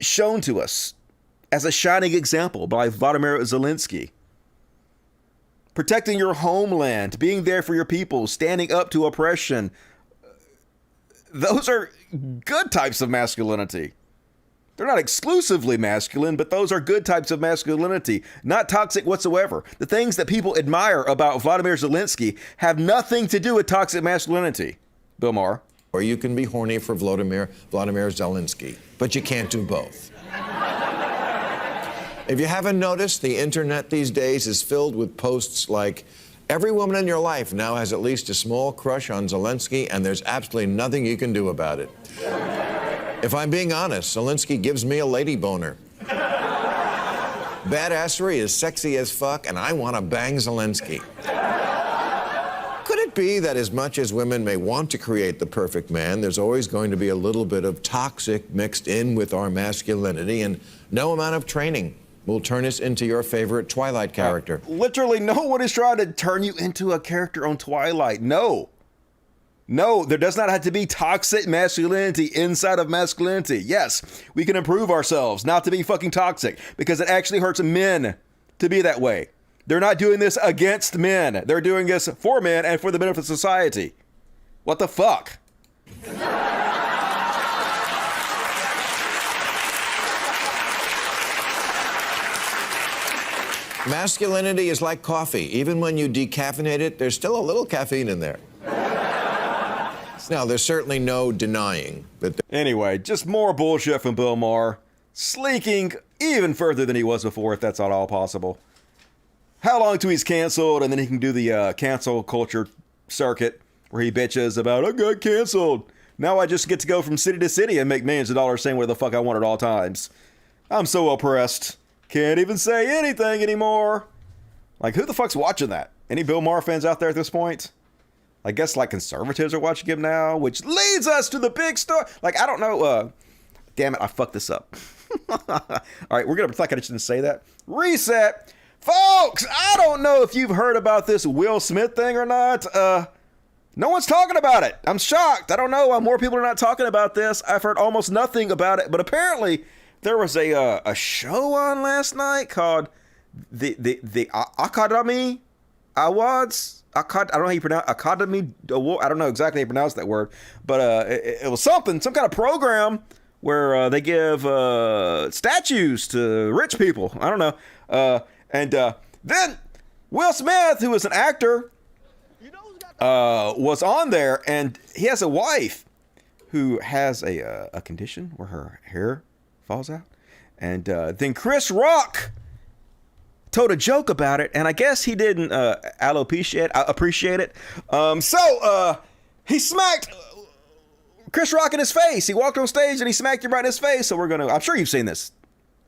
Speaker 1: shown to us as a shining example by Vladimir Zelensky. Protecting your homeland, being there for your people, standing up to oppression. Those are good types of masculinity. They're not exclusively masculine, but those are good types of masculinity, not toxic whatsoever. The things that people admire about Vladimir Zelensky have nothing to do with toxic masculinity. Bill Maher.
Speaker 12: Or you can be horny for Vladimir Zelensky, but you can't do both. If you haven't noticed, the internet these days is filled with posts like, every woman in your life now has at least a small crush on Zelensky, and there's absolutely nothing you can do about it. If I'm being honest, Zelensky gives me a lady boner. Badassery is sexy as fuck, and I want to bang Zelensky. Could it be that as much as women may want to create the perfect man, there's always going to be a little bit of toxic mixed in with our masculinity, and no amount of training will turn us into your favorite Twilight character?
Speaker 1: Literally, no one is trying to turn you into a character on Twilight. No. No, there does not have to be toxic masculinity inside of masculinity. Yes, we can improve ourselves not to be fucking toxic because it actually hurts men to be that way. They're not doing this against men. They're doing this for men and for the benefit of society. What the fuck?
Speaker 12: Masculinity is like coffee. Even when you decaffeinate it, there's still a little caffeine in there. past. Now, there's certainly no denying that.
Speaker 1: Anyway, just more bullshit from Bill Maher, sleeking even further than he was before, if that's at all possible. How long till he's canceled, and then he can do the cancel culture circuit where he bitches about, I got canceled. Now I just get to go from city to city and make millions of dollars saying where the fuck I want at all times. I'm so oppressed. Can't even say anything anymore. Like, who the fuck's watching that? Any Bill Maher fans out there at this point? I guess, like, conservatives are watching him now, which leads us to the big story. Like, I don't know. Damn it, I fucked this up. All right, we're going to, like I didn't say that. Reset. Folks, I don't know if you've heard about this Will Smith thing or not. No one's talking about it. I'm shocked. I don't know why more people are not talking about this. I've heard almost nothing about it, but apparently there was a show on last night called the Academy Awards. I don't know how you pronounce Academy Award. I don't know exactly how you pronounce that word, but it was some kind of program where they give statues to rich people. I don't know. And then Will Smith, who is an actor, was on there, and he has a wife who has a condition where her hair falls out. And then Chris Rock told a joke about it, and I guess he didn't appreciate it. So he smacked Chris Rock in his face. He walked on stage and he smacked him right in his face. So I'm sure you've seen this.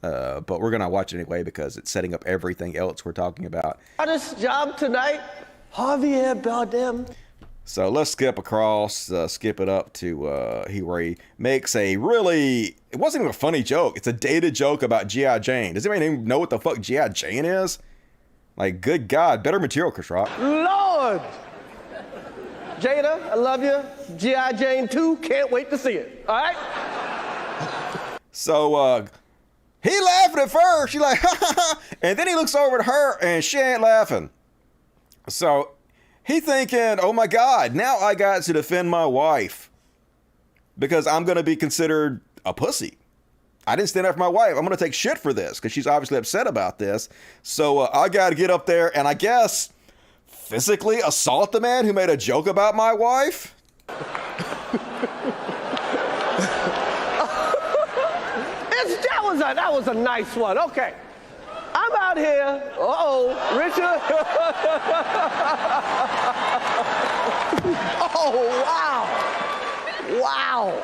Speaker 1: But we're going to watch it anyway because it's setting up everything else we're talking about.
Speaker 13: Hardest job tonight, Javier Bardem.
Speaker 1: So let's skip it up to where he makes it wasn't even a funny joke. It's a dated joke about G.I. Jane. Does anybody even know what the fuck G.I. Jane is? Like, good God, better material, Chris Rock.
Speaker 13: Lord! Jada, I love you. G.I. Jane 2, can't wait to see it. All right?
Speaker 1: So, he laughing at first. She like, ha ha ha. And then he looks over at her and she ain't laughing. So he thinking, oh my God, now I got to defend my wife because I'm going to be considered a pussy. I didn't stand up for my wife. I'm going to take shit for this because she's obviously upset about this. So I got to get up there and I guess physically assault the man who made a joke about my wife.
Speaker 13: That was a nice one. Okay. I'm out here. Richard. Oh, wow. Wow.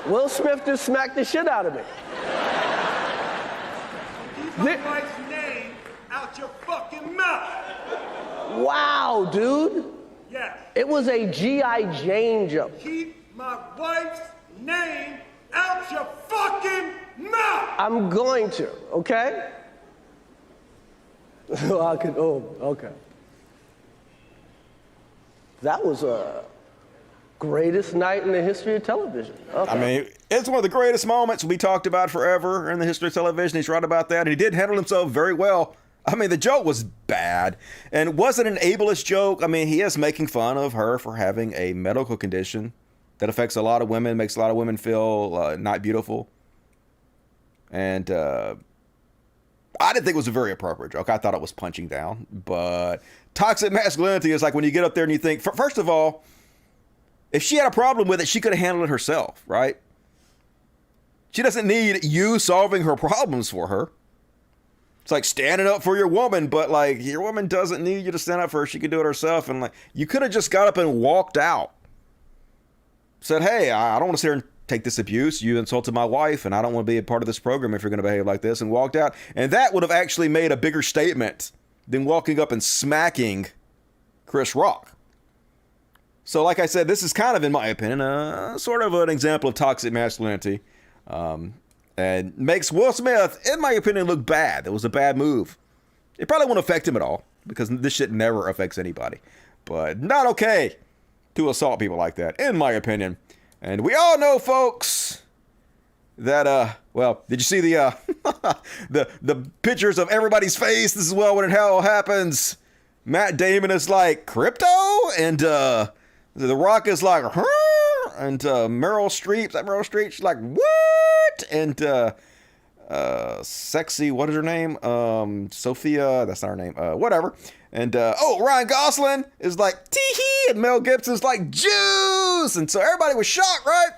Speaker 13: Will Smith just smacked the shit out of me.
Speaker 10: Keep my wife's name out your fucking mouth.
Speaker 13: Wow, dude.
Speaker 10: Yes.
Speaker 13: It was a G.I. Jane joke.
Speaker 10: Keep my wife's name out your fucking mouth!
Speaker 13: I'm going to, okay? Okay. That was a greatest night in the history of television. Okay.
Speaker 1: I mean, it's one of the greatest moments we talked about forever in the history of television. He's right about that. And he did handle himself very well. I mean, the joke was bad. And it wasn't an ableist joke. I mean, he is making fun of her for having a medical condition that affects a lot of women, makes a lot of women feel not beautiful. And I didn't think it was a very appropriate joke. I thought it was punching down. But toxic masculinity is like when you get up there and you think, first of all, if she had a problem with it, she could have handled it herself, right? She doesn't need you solving her problems for her. It's like standing up for your woman, but like your woman doesn't need you to stand up for her. She can do it herself. And like you could have just got up and walked out. Said, hey, I don't want to sit here and take this abuse. You insulted my wife, and I don't want to be a part of this program if you're going to behave like this, and walked out. And that would have actually made a bigger statement than walking up and smacking Chris Rock. So like I said, this is kind of, in my opinion, sort of an example of toxic masculinity. And makes Will Smith, in my opinion, look bad. It was a bad move. It probably won't affect him at all, because this shit never affects anybody. But not okay to assault people like that, in my opinion. And we all know, folks, that, well, did you see the the pictures of everybody's face? This is well when it hell happens. Matt Damon is like, crypto? And The Rock is like, huh? And Meryl Streep, she's like, what? And sexy, what is her name? Sophia, that's not her name. Whatever. And Ryan Gosling is like, tee-hee, and Mel Gibson's like, juice. And so everybody was shocked, right?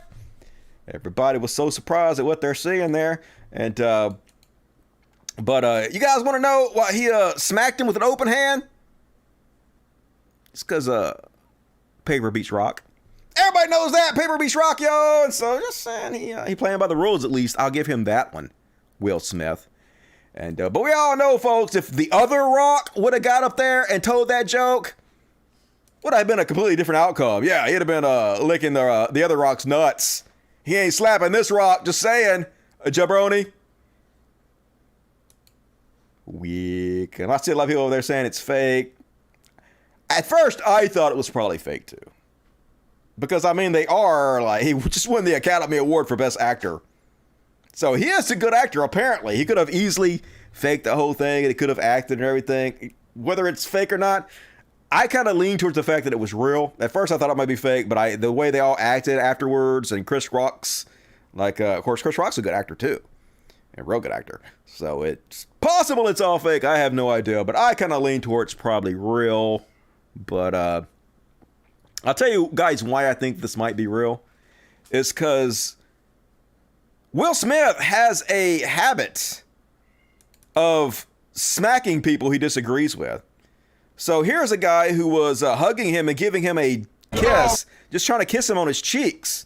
Speaker 1: Everybody was so surprised at what they're seeing there. And but you guys want to know why he smacked him with an open hand? It's because paper beats rock. Everybody knows that. Paper beats rock, yo. And so just saying, he playing by the rules at least. I'll give him that one, Will Smith. And but we all know, folks, if the other Rock would have got up there and told that joke, would have been a completely different outcome. Yeah, he'd have been licking the other Rock's nuts. He ain't slapping this Rock. Just saying, a jabroni. Weak. And I see a lot of people over there saying it's fake. At first, I thought it was probably fake too, because I mean they are like he just won the Academy Award for Best Actor. So he is a good actor, apparently. He could have easily faked the whole thing, and he could have acted and everything. Whether it's fake or not, I kind of lean towards the fact that it was real. At first, I thought it might be fake, but the way they all acted afterwards, and Chris Rock's, of course, Chris Rock's a good actor, too. A real good actor. So it's possible it's all fake. I have no idea, but I kind of lean towards probably real. But I'll tell you guys why I think this might be real. It's because Will Smith has a habit of smacking people he disagrees with. So here's a guy who was hugging him and giving him a kiss, just trying to kiss him on his cheeks.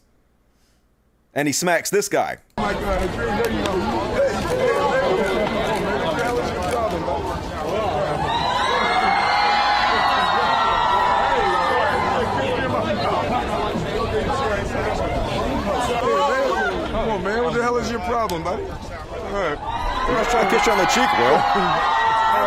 Speaker 1: And he smacks this guy.
Speaker 10: Oh my God. Man, what the hell is your problem, buddy?
Speaker 1: I was trying to kiss you on the cheek, bro.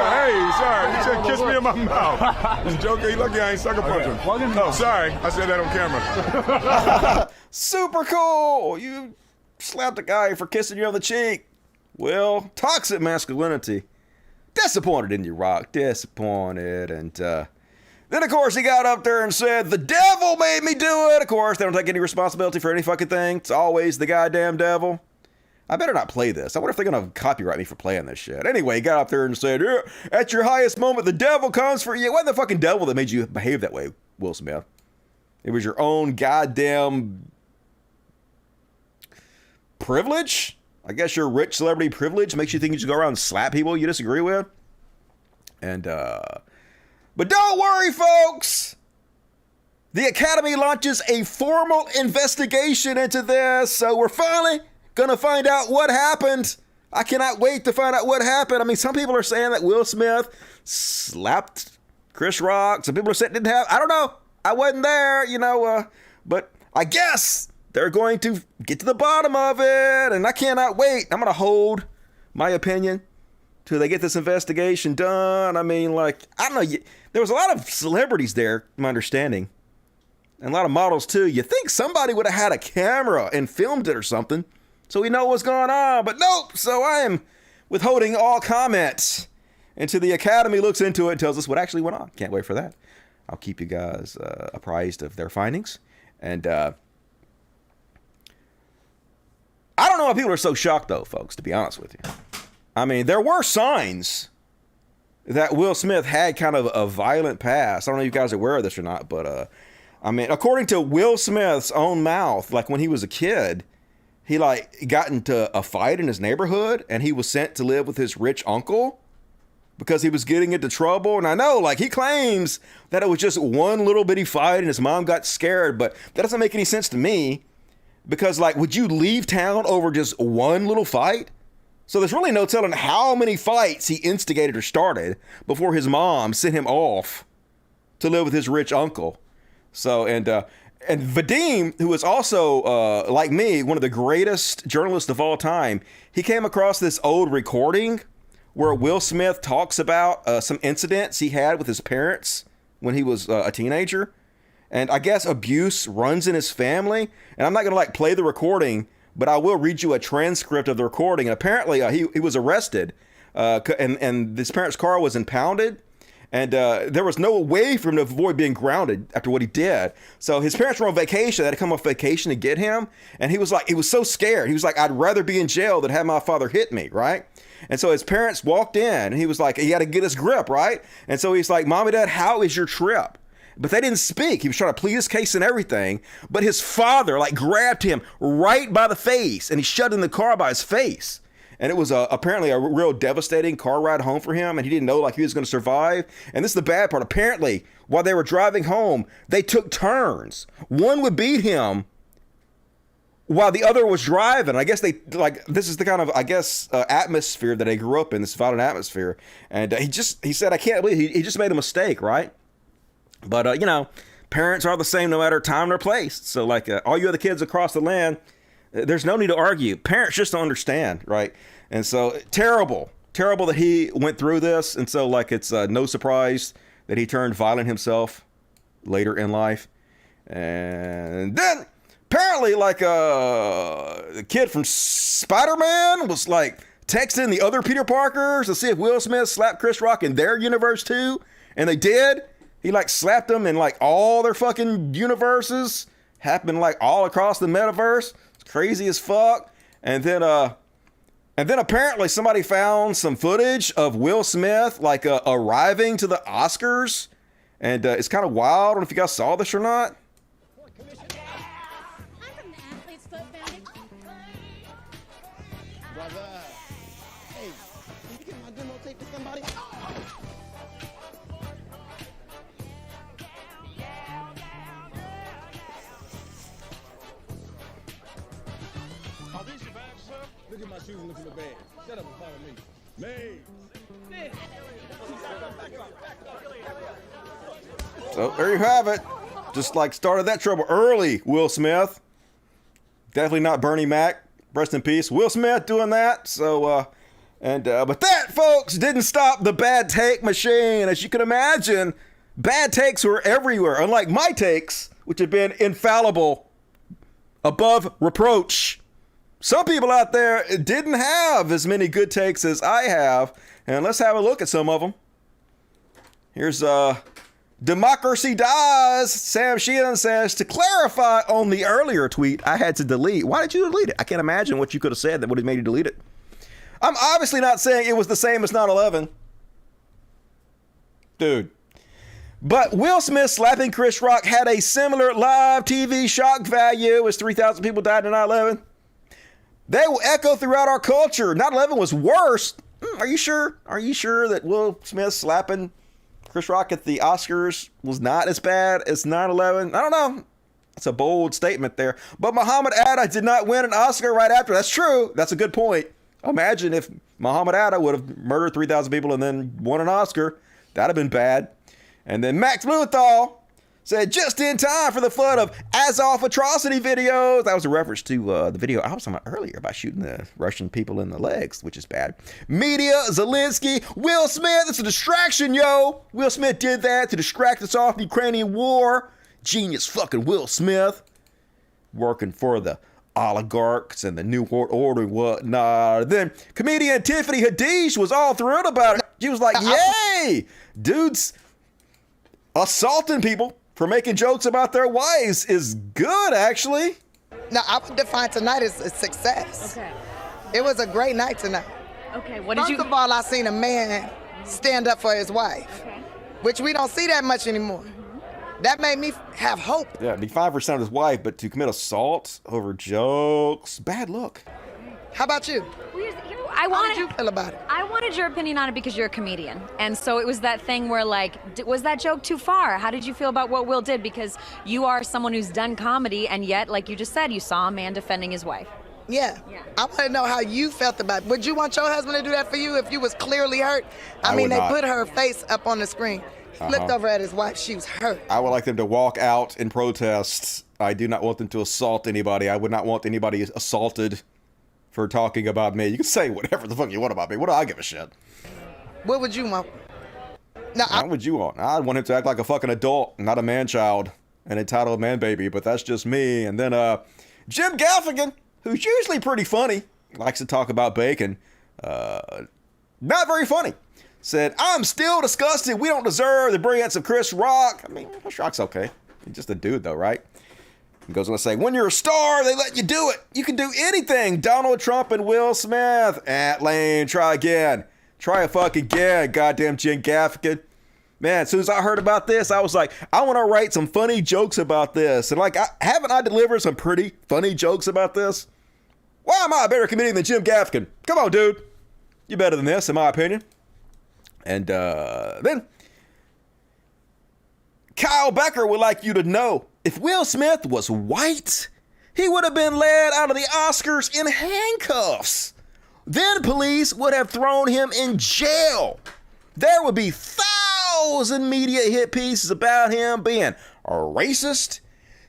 Speaker 10: Hey, sorry. You said kiss me in my mouth. Just joking. You lucky I ain't sucker punching. Oh, sorry. I said that on camera.
Speaker 1: Super cool. You slapped a guy for kissing you on the cheek. Well, toxic masculinity. Disappointed in you, Rock. Disappointed. And then, of course, he got up there and said, the devil made me do it. Of course, they don't take any responsibility for any fucking thing. It's always the goddamn devil. I better not play this. I wonder if they're going to copyright me for playing this shit. Anyway, he got up there and said, yeah, at your highest moment, the devil comes for you. It wasn't the fucking devil that made you behave that way, Will Smith. It was your own goddamn privilege. I guess your rich celebrity privilege makes you think you should go around and slap people you disagree with. And, but don't worry, folks. The Academy launches a formal investigation into this, so we're finally gonna find out what happened. I cannot wait to find out what happened. I mean, some people are saying that Will Smith slapped Chris Rock. Some people are saying it didn't have. I don't know. I wasn't there, but I guess they're going to get to the bottom of it, and I cannot wait. I'm gonna hold my opinion till they get this investigation done. I mean, I don't know. There was a lot of celebrities there, my understanding, and a lot of models too. You think somebody would have had a camera and filmed it or something, so we know what's going on. But nope. So I am withholding all comments until the Academy looks into it and tells us what actually went on. Can't wait for that. I'll keep you guys apprised of their findings. And I don't know why people are so shocked, though, folks, to be honest with you. I mean, there were signs that Will Smith had kind of a violent past. I don't know if you guys are aware of this or not, but I mean, according to Will Smith's own mouth, when he was a kid, he got into a fight in his neighborhood and he was sent to live with his rich uncle because he was getting into trouble. And I know, he claims that it was just one little bitty fight and his mom got scared, but that doesn't make any sense to me because, would you leave town over just one little fight? So there's really no telling how many fights he instigated or started before his mom sent him off to live with his rich uncle. So, and Vadim, who is also, like me, one of the greatest journalists of all time, he came across this old recording where Will Smith talks about some incidents he had with his parents when he was a teenager. And I guess abuse runs in his family. And I'm not going to play the recording, but I will read you a transcript of the recording. And apparently he was arrested and his parents' car was impounded. And there was no way for him to avoid being grounded after what he did. So his parents were on vacation. They had to come off vacation to get him. And he was so scared. He was like, I'd rather be in jail than have my father hit me, right? And so his parents walked in, and he was like, he had to get his grip, right? And so he's like, Mom and Dad, how is your trip? But they didn't speak. He was trying to plead his case and everything. But his father grabbed him right by the face, and he shut in the car by his face. And it was apparently a real devastating car ride home for him, and he didn't know he was going to survive. And this is the bad part. Apparently, while they were driving home, they took turns. One would beat him while the other was driving. I guess this is the kind of, atmosphere that they grew up in, this violent atmosphere. And he said, I can't believe he just made a mistake, right? But, parents are the same no matter time or place. So, all you other kids across the land, there's no need to argue. Parents just don't understand, right? And so, terrible that he went through this. And so, it's no surprise that he turned violent himself later in life. And then, apparently, the kid from Spider-Man was, texting the other Peter Parkers to see if Will Smith slapped Chris Rock in their universe, too. And they did. He slapped them in all their fucking universes. Happened all across the metaverse. It's crazy as fuck. And then apparently somebody found some footage of Will Smith arriving to the Oscars. And it's kind of wild. I don't know if you guys saw this or not.
Speaker 10: Look at my shoes and look in the bag. Shut up and follow me.
Speaker 1: So there you have it. Just started that trouble early, Will Smith. Definitely not Bernie Mac. Rest in peace. Will Smith doing that. So, but that, folks, didn't stop the bad take machine. As you can imagine, bad takes were everywhere. Unlike my takes, which have been infallible, above reproach. Some people out there didn't have as many good takes as I have, and let's have a look at some of them. Here's Democracy Dies. Sam Sheehan says, to clarify on the earlier tweet I had to delete. Why did you delete it? I can't imagine what you could have said that would have made you delete it. I'm obviously not saying it was the same as 9/11. Dude. But Will Smith slapping Chris Rock had a similar live TV shock value as 3,000 people died in 9/11. They will echo throughout our culture. 9/11 was worse. Are you sure? Are you sure that Will Smith slapping Chris Rock at the Oscars was not as bad as 9/11? I don't know. That's a bold statement there. But Muhammad Atta did not win an Oscar right after. That's true. That's a good point. Imagine if Muhammad Atta would have murdered 3,000 people and then won an Oscar. That'd have been bad. And then Max Blumenthal said, just in time for the flood of Azov atrocity videos. That was a reference to the video I was talking about earlier about shooting the Russian people in the legs, which is bad. Media, Zelensky, Will Smith, it's a distraction, yo. Will Smith did that to distract us off the Ukrainian war. Genius fucking Will Smith. Working for the oligarchs and the New World Order and whatnot. Then comedian Tiffany Haddish was all thrilled about it. She was like, yay! Dudes assaulting people for making jokes about their wives is good, actually.
Speaker 14: No, I would define tonight as a success.
Speaker 15: Okay.
Speaker 14: It was a great night tonight.
Speaker 15: Okay, what did you...
Speaker 14: First of all, I seen a man stand up for his wife, which we don't see that much anymore. That made me have hope.
Speaker 1: Yeah, be 5% of his wife, but to commit assault over jokes, bad look.
Speaker 14: How about you? How did you feel about it?
Speaker 15: I wanted your opinion on it because you're a comedian. And so it was that thing where, like, was that joke too far? How did you feel about what Will did? Because you are someone who's done comedy, and yet, like you just said, you saw a man defending his wife.
Speaker 14: Yeah. I want to know how you felt about it. Would you want your husband to do that for you if you was clearly hurt? I mean, they put her face up on the screen. Looked over at his wife. She was hurt.
Speaker 1: I would like them to walk out in protest. I do not want them to assault anybody. I would not want anybody assaulted for talking about me. You can say whatever the fuck you want about me. What do I give a shit?
Speaker 14: What would you want?
Speaker 1: What would you want? I'd want him to act like a fucking adult, not a man-child, an entitled man-baby, but that's just me. And then Jim Gaffigan, who's usually pretty funny, likes to talk about bacon. Not very funny. said, I'm still disgusted. We don't deserve the brilliance of Chris Rock. I mean, Chris Rock's okay. He's just a dude, though, right? He goes on to say, when you're a star, they let you do it. You can do anything. Donald Trump and Will Smith. Lane, try again. Try a fuck again, goddamn Jen Gaffigan. Man, as soon as I heard about this, I was like, I want to write some funny jokes about this. And like, haven't I delivered some pretty funny jokes about this? Why am I a better comedian than Jim Gaffigan? Come on, dude. You're better than this, in my opinion. And then Kyle Becker would like you to know, if Will Smith was white, he would have been led out of the Oscars in handcuffs. Then police would have thrown him in jail. There would be thousand media hit pieces about him being a racist.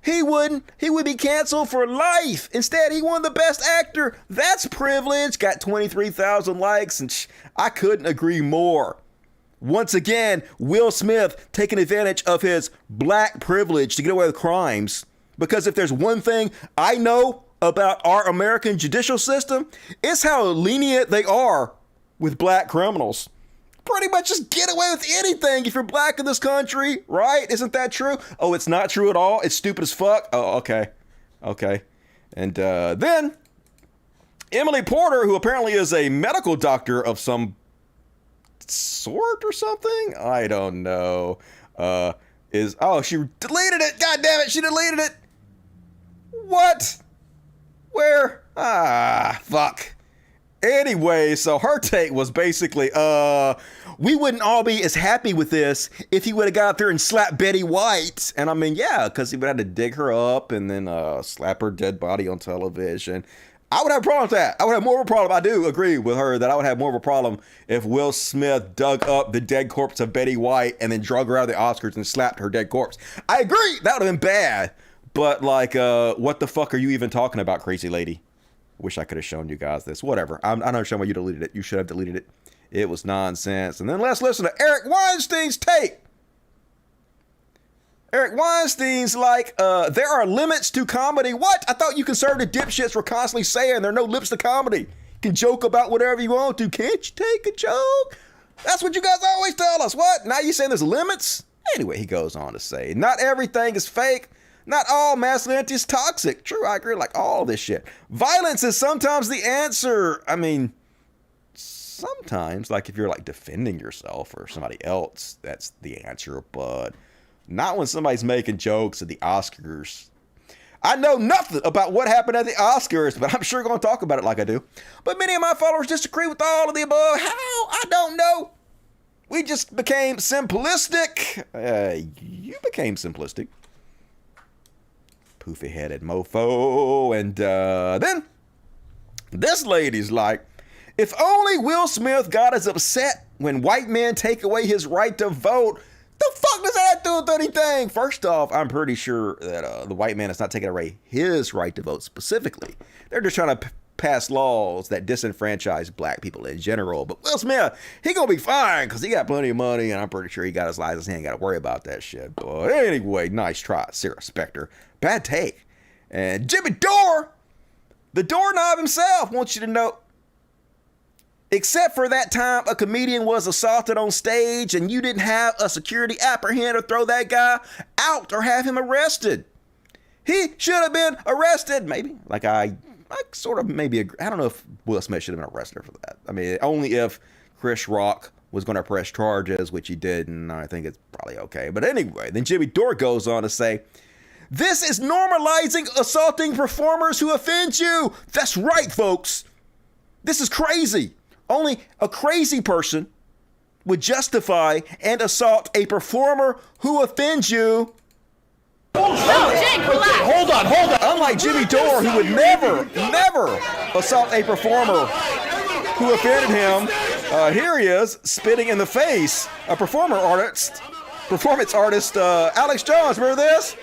Speaker 1: He would be canceled for life. Instead, he won the best actor. That's privilege. Got 23,000 likes, and I couldn't agree more. Once again, Will Smith taking advantage of his black privilege to get away with crimes. Because if there's one thing I know about our American judicial system, it's how lenient they are with black criminals. Pretty much just get away with anything if you're black in this country, right? Isn't that true? Oh, it's not true at all? It's stupid as fuck? Oh, okay. Okay. And then Emily Porter, who apparently is a medical doctor of some sort or something? I don't know. She deleted it. God damn it. She deleted it. What? Where? Fuck. Anyway, so her take was basically, we wouldn't all be as happy with this if he would have got out there and slapped Betty White. And I mean, yeah, because he would have to dig her up and then slap her dead body on television. I would have a problem with that. I would have more of a problem. I do agree with her that I would have more of a problem if Will Smith dug up the dead corpse of Betty White and then drug her out of the Oscars and slapped her dead corpse. I agree. That would have been bad. But like, what the fuck are you even talking about, crazy lady? Wish I could have shown you guys this. Whatever. I don't understand why you deleted it. You should have deleted it. It was nonsense. And then let's listen to Eric Weinstein's take. Eric Weinstein's like, there are limits to comedy. What? I thought you conservative dipshits were constantly saying there are no limits to comedy. You can joke about whatever you want to. Can't you take a joke? That's what you guys always tell us. What? Now you saying there's limits? Anyway, he goes on to say, not everything is fake. Not all masculinity is toxic. True, I agree, like all this shit. Violence is sometimes the answer. I mean, sometimes, like if you're like defending yourself or somebody else, that's the answer, but not when somebody's making jokes at the Oscars. I know nothing about what happened at the Oscars, but I'm sure going to talk about it like I do. But many of my followers disagree with all of the above. How? I don't know. We just became simplistic. You became simplistic. Poofy-headed mofo. And then this lady's like, if only Will Smith got as upset when white men take away his right to vote, the fuck does that have to do with anything? First off, I'm pretty sure that the white man is not taking away his right to vote specifically. They're just trying to pass laws that disenfranchise black people in general. But Will Smith, he gonna be fine because he got plenty of money, and I'm pretty sure he got his license. He ain't got to worry about that shit. But anyway, nice try, Sarah Spector. Bad take. And Jimmy Dore, the doorknob himself, wants you to know, except for that time a comedian was assaulted on stage and you didn't have a security apprehend or throw that guy out or have him arrested. He should have been arrested. Maybe. Like I sort of maybe agree. I don't know if Will Smith should have been arrested for that. I mean, only if Chris Rock was going to press charges, which he didn't. I think it's probably okay. But anyway, then Jimmy Dore goes on to say, this is normalizing assaulting performers who offend you. That's right, folks. This is crazy. Only a crazy person would justify and assault a performer who offends you.
Speaker 11: Jake, relax.
Speaker 1: Hold on. Unlike Jimmy Dore, who would never assault a performer who offended him, here he is spitting in the face a performance artist, Alex Jones. Remember this?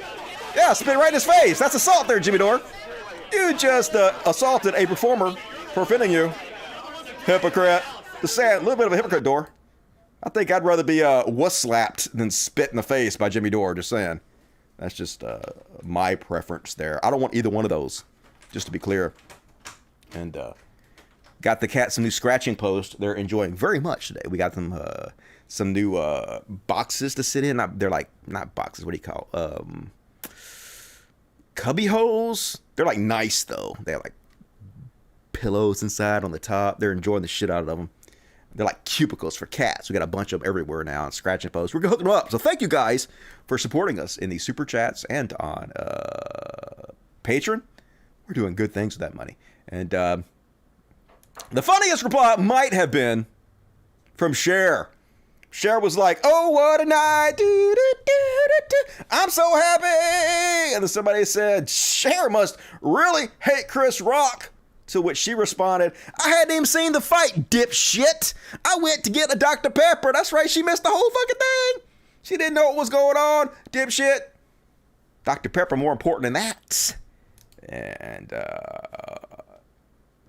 Speaker 1: Yeah, spit right in his face. That's assault there, Jimmy Dore. You just assaulted a performer for offending you. Hypocrite. Just saying, a little bit of a hypocrite, Dore. I think I'd rather be wuss-slapped than spit in the face by Jimmy Dore, just saying. That's just my preference there. I don't want either one of those, just to be clear. And got the cat some new scratching posts they're enjoying very much today. We got them some new boxes to sit in. They're like, not boxes, what do you call cubby holes? They're like nice though. They have like pillows inside on the top. They're enjoying the shit out of them. They're like cubicles for cats. We got a bunch of them everywhere now on scratching posts. We're gonna hook them up. So thank you guys for supporting us in the super chats and on Patreon. We're doing good things with that money. And the funniest reply might have been from Cher. Cher was like, "Oh, what a night. I'm so happy." And then somebody said, "Cher must really hate Chris Rock." To which she responded, "I hadn't even seen the fight, dipshit. I went to get a Dr. Pepper." That's right, she missed the whole fucking thing. She didn't know what was going on, dipshit. Dr. Pepper more important than that. And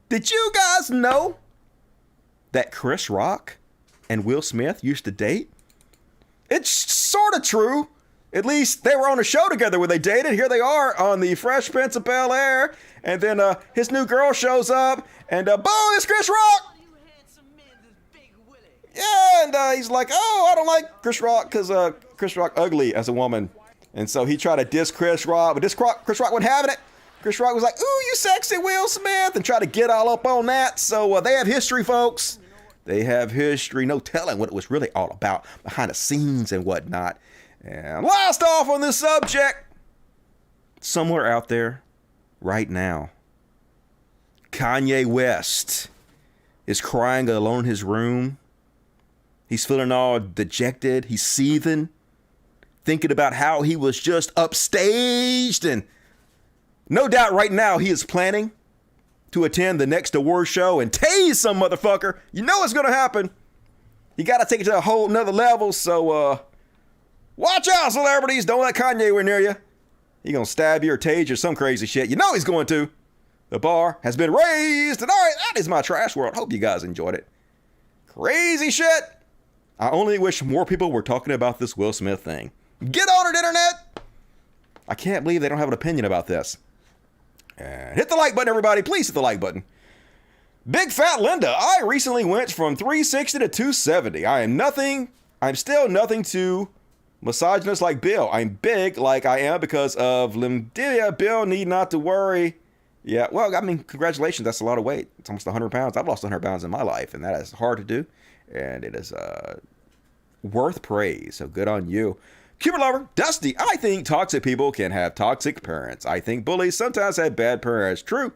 Speaker 1: did you guys know that Chris Rock and Will Smith used to date? It's sort of true. At least they were on a show together where they dated. Here they are on the Fresh Prince of Bel-Air. And then his new girl shows up. And boom, it's Chris Rock. Yeah, and he's like, "Oh, I don't like Chris Rock because Chris Rock ugly as a woman." And so he tried to diss Chris Rock. But Chris Rock wasn't having it. Chris Rock was like, "Ooh, you sexy Will Smith." And tried to get all up on that. So they have history, folks. They have history. No telling what it was really all about behind the scenes and whatnot. And last off on this subject, somewhere out there right now, Kanye West is crying alone in his room. He's feeling all dejected. He's seething, thinking about how he was just upstaged. And no doubt right now he is planning to attend the next award show and tase some motherfucker. You know it's going to happen. You got to take it to a whole nother level. So, watch out, celebrities. Don't let Kanye anywhere near you. He's going to stab you or tase you or some crazy shit. You know he's going to. The bar has been raised. And all right, that is my trash world. Hope you guys enjoyed it. Crazy shit. I only wish more people were talking about this Will Smith thing. Get on it, internet. I can't believe they don't have an opinion about this. And hit the like button, everybody. Please hit the like button. Big Fat Linda. I recently went from 360 to 270. I'm still nothing to misogynist like Bill. I'm big like I am because of Limdia. Bill need not to worry. Yeah, well, I mean, congratulations. That's a lot of weight. It's almost 100 pounds. I've lost 100 pounds in my life, and that is hard to do. And it is worth praise. So good on you. Cupid lover, Dusty. I think toxic people can have toxic parents. I think bullies sometimes have bad parents. True.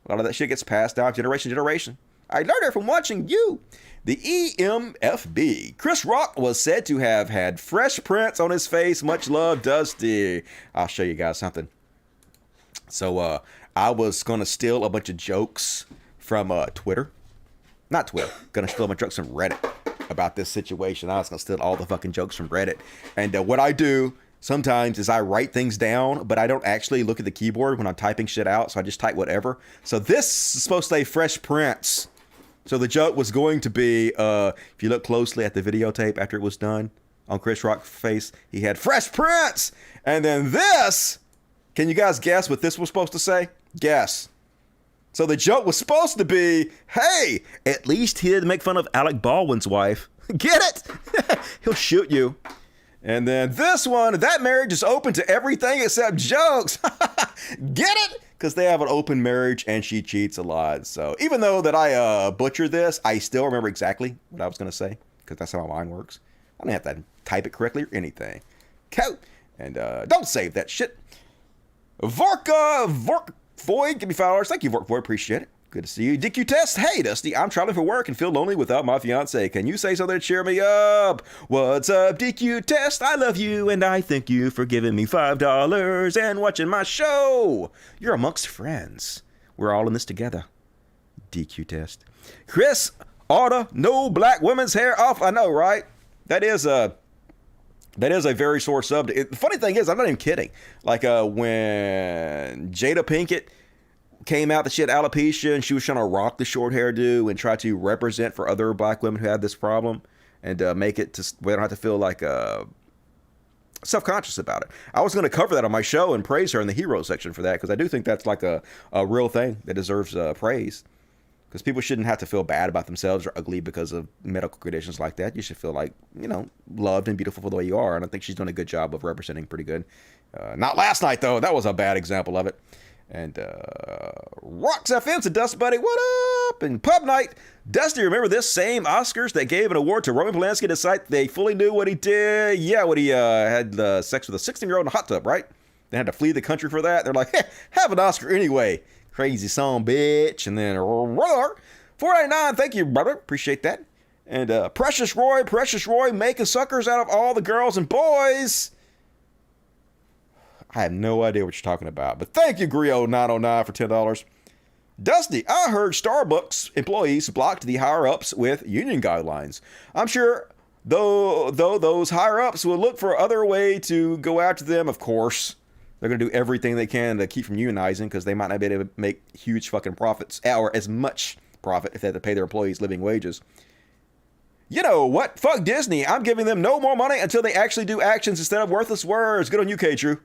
Speaker 1: A lot of that shit gets passed down generation to generation. I learned it from watching you. The EMFB. Chris Rock was said to have had fresh prints on his face. Much love, Dusty. I'll show you guys something. So I was going to steal a bunch of jokes from Twitter. Not Twitter. Going to steal a bunch of jokes from Reddit about this situation. I was going to steal all the fucking jokes from Reddit. And what I do sometimes is I write things down, but I don't actually look at the keyboard when I'm typing shit out. So I just type whatever. So this is supposed to say Fresh Prince. So the joke was going to be, if you look closely at the videotape after it was done on Chris Rock's face, he had Fresh Prince. And then this, can you guys guess what this was supposed to say? Guess. So the joke was supposed to be, hey, at least he didn't make fun of Alec Baldwin's wife. Get it? He'll shoot you. And then this one, that marriage is open to everything except jokes. Get it? Because they have an open marriage and she cheats a lot. So even though that I butchered this, I still remember exactly what I was going to say. Because that's how my mind works. I don't have to type it correctly or anything. And don't save that shit. Vork Void, give me $5. Thank you, Vork Void. Appreciate it. Good to see you. DQ Test. Hey, Dusty, I'm traveling for work and feel lonely without my fiance. Can you say something to cheer me up? What's up, DQ Test? I love you and I thank you for giving me $5 and watching my show. You're amongst friends. We're all in this together. DQ Test. Chris, order no black women's hair off. I know, right? That is a very sore subject. The funny thing is, I'm not even kidding. Like when Jada Pinkett came out that she had alopecia and she was trying to rock the short hairdo and try to represent for other black women who had this problem and make it to where they don't have to feel like self-conscious about it. I was going to cover that on my show and praise her in the hero section for that because I do think that's like a real thing that deserves praise. Because people shouldn't have to feel bad about themselves or ugly because of medical conditions like that. You should feel like, loved and beautiful for the way you are. And I think she's doing a good job of representing pretty good. Not last night, though. That was a bad example of it. And Rocks FM said, Dust Buddy, what up? And Pub Night. Dusty, remember this same Oscars that gave an award to Roman Polanski to cite they fully knew what he did? Yeah, when he had sex with a 16-year-old in a hot tub, right? They had to flee the country for that. They're like, hey, have an Oscar anyway. Crazy song, bitch. And then $4.99. Thank you, brother. Appreciate that. And Precious Roy, making suckers out of all the girls and boys. I have no idea what you're talking about, but thank you, Grio909 for $10. Dusty, I heard Starbucks employees blocked the higher-ups with union guidelines. I'm sure, though those higher-ups will look for other way to go after them, of course. They're going to do everything they can to keep from unionizing because they might not be able to make huge fucking profits or as much profit if they have to pay their employees living wages. You know what? Fuck Disney. I'm giving them no more money until they actually do actions instead of worthless words. Good on you, K-True.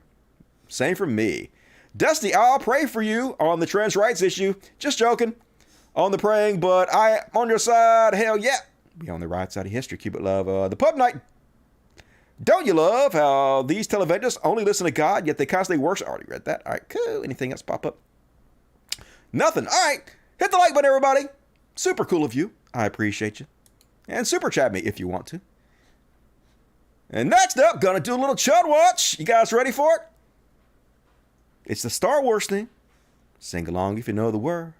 Speaker 1: Same for me. Dusty, I'll pray for you on the trans rights issue. Just joking. On the praying, but I am on your side. Hell yeah. Be on the right side of history. Keep it love. The Pub Night. Don't you love how these televangelists only listen to God, yet they constantly worship? I already read that. All right, cool. Anything else pop up? Nothing. All right. Hit the like button, everybody. Super cool of you. I appreciate you. And super chat me if you want to. And next up, gonna do a little Chud Watch. You guys ready for it? It's the Star Wars thing. Sing along if you know the words.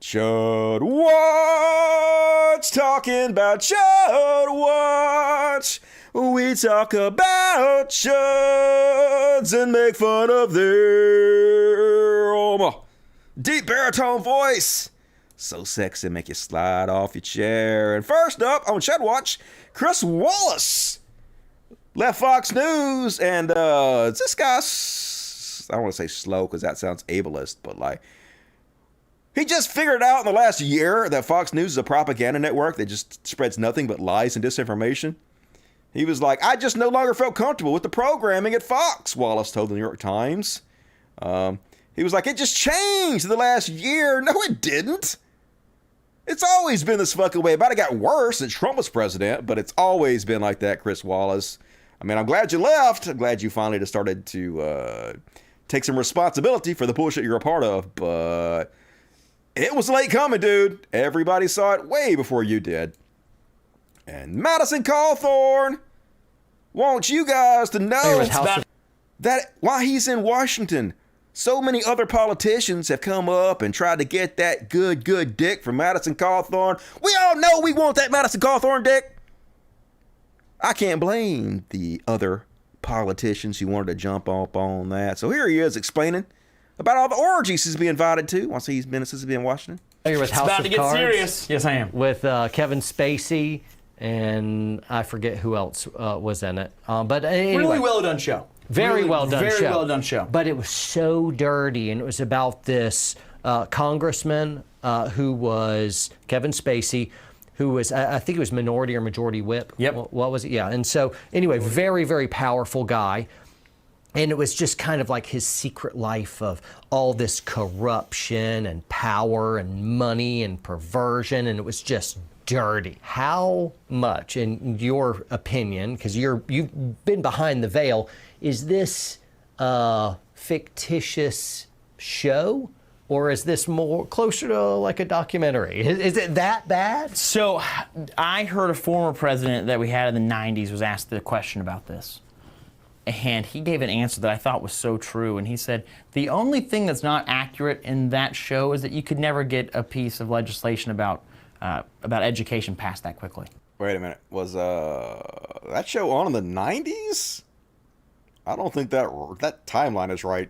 Speaker 1: Chud Watch. Talking about Chud Watch. We talk about chuds and make fun of their deep baritone voice. So sexy, make you slide off your chair. And first up on Chud Watch, Chris Wallace left Fox News. And this guy, I don't want to say slow because that sounds ableist, but like, he just figured out in the last year that Fox News is a propaganda network that just spreads nothing but lies and disinformation. He was like, I just no longer felt comfortable with the programming at Fox, Wallace told the New York Times. He was like, it just changed in the last year. No, it didn't. It's always been this fucking way. About it got worse since Trump was president, but it's always been like that, Chris Wallace. I mean, I'm glad you left. I'm glad you finally just started to take some responsibility for the bullshit you're a part of, but it was late coming, dude. Everybody saw it way before you did. And Madison Cawthorn wants you guys to know that while he's in Washington, so many other politicians have come up and tried to get that good dick from Madison Cawthorn. We all know we want that Madison Cawthorn dick. I can't blame the other politicians who wanted to jump up on that. So here he is explaining about all the orgies he's been invited to since he's been in Washington.
Speaker 4: You're with
Speaker 16: It's
Speaker 4: House
Speaker 16: about
Speaker 4: of
Speaker 16: to get
Speaker 4: Cards,
Speaker 16: serious. Yes, I am.
Speaker 4: With Kevin Spacey, and I forget who else was in it. But anyway,
Speaker 16: Really well done show.
Speaker 4: Very
Speaker 16: Really,
Speaker 4: well done
Speaker 16: very
Speaker 4: show.
Speaker 16: well done show.
Speaker 4: But it was so dirty, and it was about this congressman who was Kevin Spacey, who was, I think it was minority or majority whip.
Speaker 16: Yep.
Speaker 4: What was it? Yeah. And so anyway, very, very powerful guy. And it was just kind of like his secret life of all this corruption and power and money and perversion, and it was just dirty. How much, in your opinion, because you've been behind the veil, is this a fictitious show, or is this more closer to like a documentary? Is it that bad?
Speaker 16: So I heard a former president that we had in the 90s was asked the question about this. And he gave an answer that I thought was so true. And he said, the only thing that's not accurate in that show is that you could never get a piece of legislation about education passed that quickly.
Speaker 1: Wait a minute. Was that show on in the 90s? I don't think that timeline is right.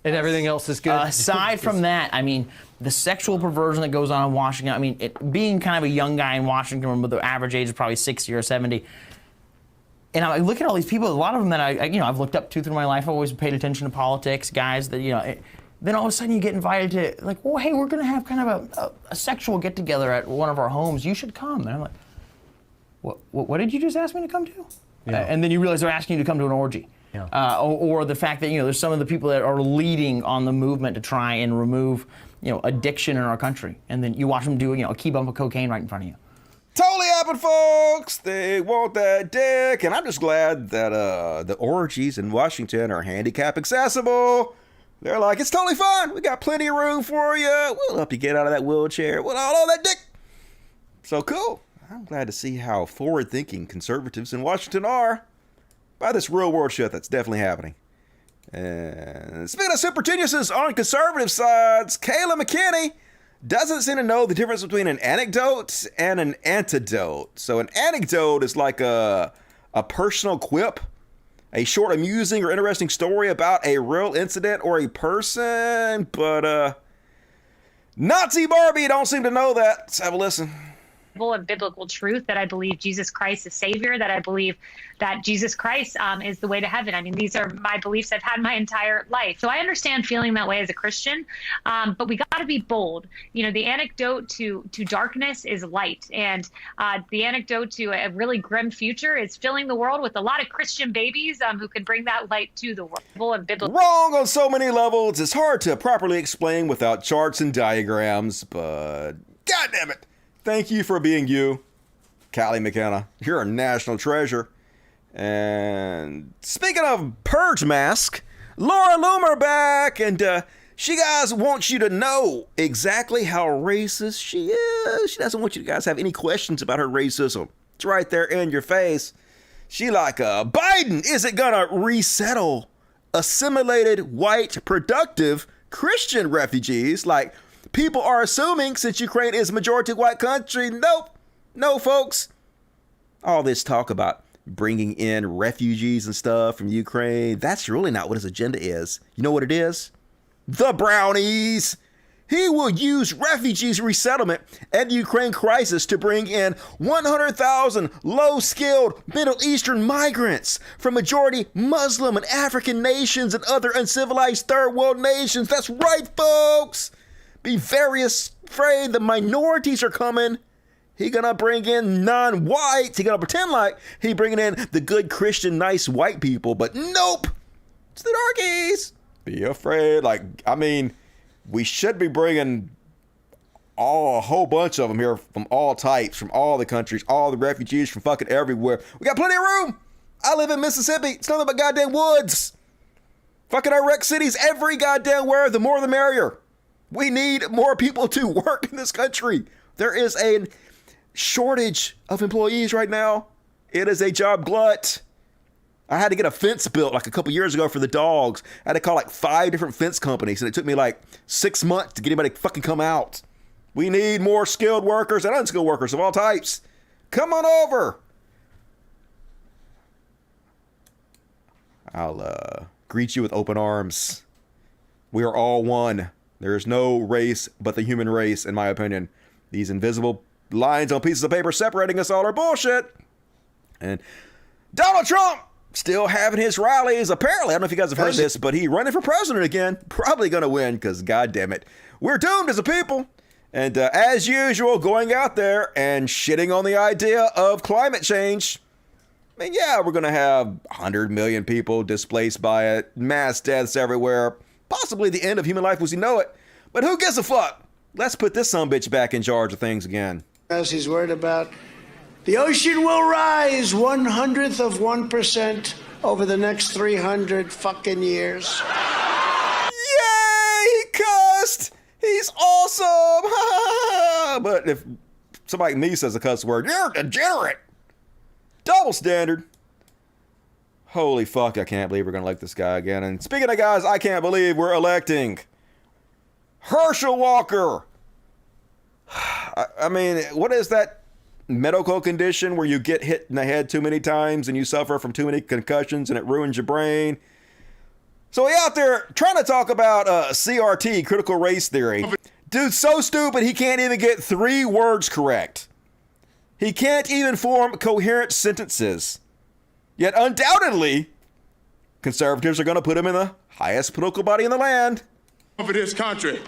Speaker 4: And everything else is good?
Speaker 16: Aside from that, I mean, the sexual perversion that goes on in Washington, I mean, being kind of a young guy in Washington, but the average age is probably 60 or 70, and I look at all these people, a lot of them that I've looked up to through my life. I've always paid attention to politics, guys that, then all of a sudden you get invited to, like, well, hey, we're going to have kind of a sexual get-together at one of our homes. You should come. And I'm like, what did you just ask me to come to? Yeah. And then you realize they're asking you to come to an orgy. or the fact that there's some of the people that are leading on the movement to try and remove addiction in our country, and then you watch them do a key bump of cocaine right in front of you.
Speaker 1: Totally happened, folks. They want that dick, and I'm just glad that the orgies in Washington are handicap accessible. They're like, it's totally fine. We got plenty of room for you. We'll help you get out of that wheelchair. We'll all that dick. So cool. I'm glad to see how forward-thinking conservatives in Washington are by this real-world shit that's definitely happening. And speaking of super geniuses on conservative sides, Kayla McKinney doesn't seem to know the difference between an anecdote and an antidote. So an anecdote is like a personal quip, a short, amusing, or interesting story about a real incident or a person. But Nazi Barbie don't seem to know that. Let's have a listen.
Speaker 17: Of biblical truth, that I believe Jesus Christ is Savior, that I believe that Jesus Christ is the way to heaven. I mean, these are my beliefs I've had my entire life. So I understand feeling that way as a Christian, but we got to be bold. The anecdote to darkness is light, and the anecdote to a really grim future is filling the world with a lot of Christian babies who can bring that light to the world.
Speaker 1: Wrong on so many levels. It's hard to properly explain without charts and diagrams, but God damn it. Thank you for being you, Callie McKenna. You're a national treasure. And speaking of Purge Mask, Laura Loomer back, and she guys wants you to know exactly how racist she is. She doesn't want you guys to have any questions about her racism. It's right there in your face. She like, Biden isn't gonna resettle assimilated, white, productive Christian refugees like people are assuming since Ukraine is a majority white country. Nope. No, folks. All this talk about bringing in refugees and stuff from Ukraine, that's really not what his agenda is. You know what it is? The brownies. He will use refugees resettlement and the Ukraine crisis to bring in 100,000 low-skilled Middle Eastern migrants from majority Muslim and African nations and other uncivilized third world nations. That's right, folks. Be very afraid the minorities are coming. He gonna bring in non-whites. He gonna pretend like he bringing in the good Christian, nice white people, but nope. It's the darkies. Be afraid. We should be bringing a whole bunch of them here from all types, from all the countries, all the refugees from fucking everywhere. We got plenty of room. I live in Mississippi. It's nothing but goddamn woods. Fucking Iraq cities every goddamn where. The more the merrier. We need more people to work in this country. There is a shortage of employees right now. It is a job glut. I had to get a fence built like a couple years ago for the dogs. I had to call like 5 different fence companies, and it took me like 6 months to get anybody to fucking come out. We need more skilled workers and unskilled workers of all types. Come on over. I'll greet you with open arms. We are all one. There is no race but the human race, in my opinion. These invisible lines on pieces of paper separating us all are bullshit. And Donald Trump still having his rallies. Apparently, I don't know if you guys have heard this, but he running for president again. Probably going to win because, God damn it, we're doomed as a people. And as usual, going out there and shitting on the idea of climate change. I mean, yeah, we're going to have 100 million people displaced by it, mass deaths everywhere. Possibly the end of human life as we know it. But who gives a fuck? Let's put this sumbitch back in charge of things again.
Speaker 18: As he's worried about, the ocean will rise 1/100% over the next 300 fucking years.
Speaker 1: Yay! He cussed! He's awesome! But if somebody like me says a cuss word, you're a degenerate! Double standard. Holy fuck, I can't believe we're gonna elect this guy again. And speaking of guys, I can't believe we're electing Herschel Walker. I mean, what is that medical condition where you get hit in the head too many times and you suffer from too many concussions and it ruins your brain? So he out there trying to talk about CRT, critical race theory. Dude's so stupid he can't even get 3 words correct. He can't even form coherent sentences. Yet undoubtedly, conservatives are going to put him in the highest political body in the land.
Speaker 19: For this country.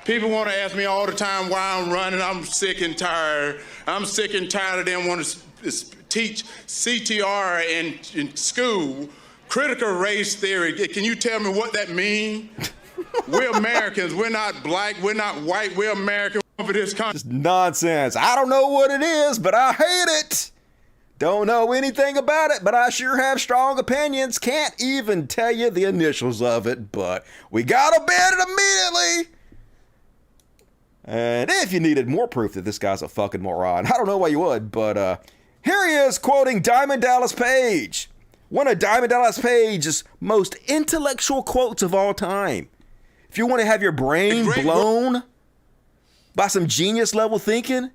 Speaker 19: People want to ask me all the time why I'm running. I'm sick and tired. I'm sick and tired of them wanting to teach CTR in school critical race theory. Can you tell me what that means? We're Americans. We're not black. We're not white. We're American for this country.
Speaker 1: Just nonsense. I don't know what it is, but I hate it. Don't know anything about it, but I sure have strong opinions. Can't even tell you the initials of it, but we gotta ban it immediately. And if you needed more proof that this guy's a fucking moron, I don't know why you would, but here he is quoting Diamond Dallas Page. One of Diamond Dallas Page's most intellectual quotes of all time. If you want to have your brain blown by some genius level thinking,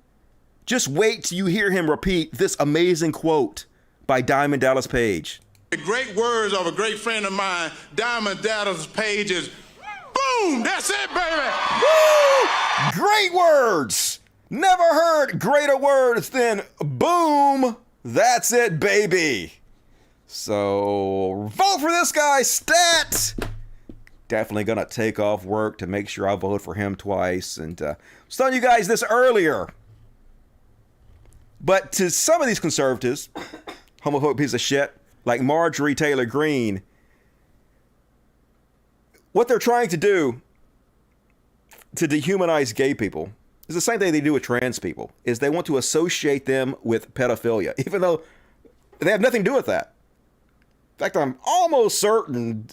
Speaker 1: just wait till you hear him repeat this amazing quote by Diamond Dallas Page.
Speaker 19: The great words of a great friend of mine, Diamond Dallas Page, is boom, that's it, baby.
Speaker 1: Woo! Great words. Never heard greater words than boom, that's it, baby. So vote for this guy, stat. Definitely gonna take off work to make sure I vote for him twice. And I was telling you guys this earlier, but to some of these conservatives, homophobic piece of shit, like Marjorie Taylor Greene, what they're trying to do to dehumanize gay people is the same thing they do with trans people, is they want to associate them with pedophilia, even though they have nothing to do with that. In fact, I'm almost certain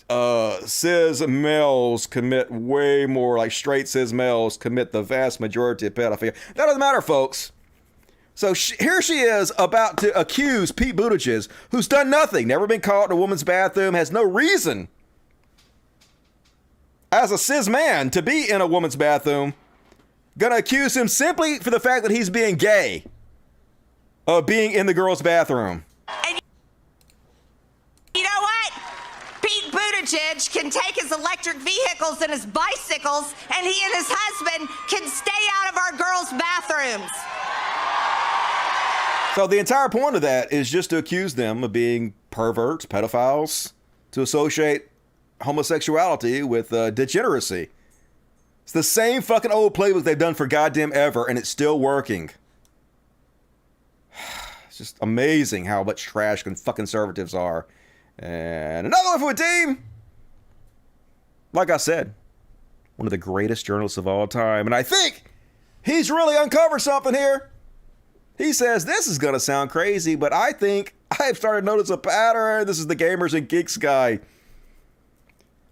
Speaker 1: cis males commit way more, like straight cis males commit the vast majority of pedophilia. That doesn't matter, folks. So here she is about to accuse Pete Buttigieg, who's done nothing, never been caught in a woman's bathroom, has no reason as a cis man to be in a woman's bathroom, gonna accuse him simply for the fact that he's being gay of being in the girl's bathroom.
Speaker 20: And you know what? Pete Buttigieg can take his electric vehicles and his bicycles, and he and his husband can stay out of our girls' bathrooms.
Speaker 1: So the entire point of that is just to accuse them of being perverts, pedophiles, to associate homosexuality with degeneracy. It's the same fucking old playbook they've done for goddamn ever, and it's still working. It's just amazing how much trash fucking conservatives are. And another one for a team. Like I said, one of the greatest journalists of all time, and I think he's really uncovered something here. He says, this is going to sound crazy, but I think I've started to notice a pattern. This is the Gamers and Geeks guy.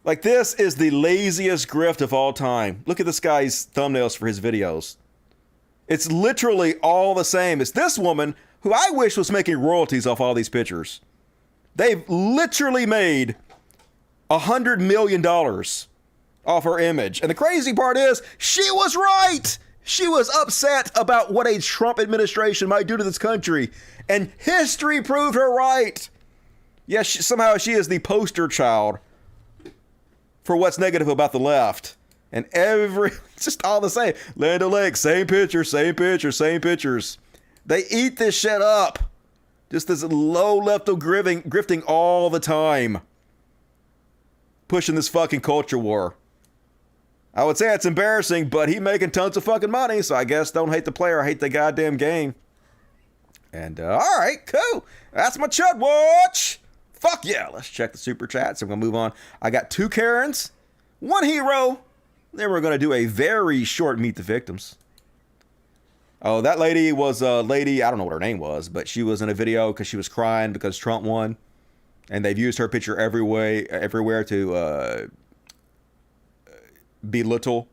Speaker 1: Like, this is the laziest grift of all time. Look at this guy's thumbnails for his videos. It's literally all the same. It's this woman who I wish was making royalties off all these pictures. They've literally made $100 million off her image. And the crazy part is, she was right. She was upset about what a Trump administration might do to this country. And history proved her right. Yes, somehow she is the poster child for what's negative about the left. And it's just all the same. Land O'Lakes, same picture, same picture, same pictures. They eat this shit up. Just this low level grifting all the time. Pushing this fucking culture war. I would say it's embarrassing, but he making tons of fucking money, so I guess don't hate the player, hate the goddamn game. And, all right, cool. That's my Chud Watch. Fuck yeah, let's check the super chats. I'm going to move on. I got 2 Karens, 1 hero. Then we're going to do a very short Meet the Victims. Oh, that lady was a lady, I don't know what her name was, but she was in a video because she was crying because Trump won. And they've used her picture everywhere to belittle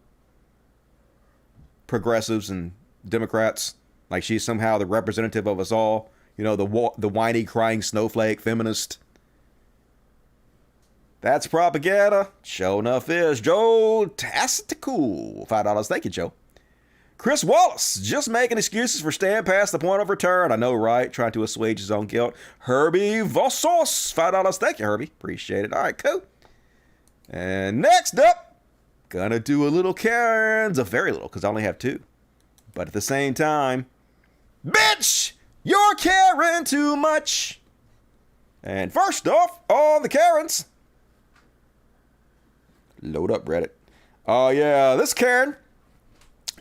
Speaker 1: progressives and Democrats. Like she's somehow the representative of us all. You know, the whiny, crying snowflake feminist. That's propaganda. Sure enough is. Joe Tasticool, $5. Thank you, Joe. Chris Wallace, just making excuses for staying past the point of return. I know, right? Trying to assuage his own guilt. Herbie Vossos, $5. Thank you, Herbie. Appreciate it. All right, cool. And next up, gonna do a little Karen's. A very little, because I only have 2. But at the same time, bitch, you're Karen too much. And first off, on the Karens. Load up, Reddit. Oh, yeah, this Karen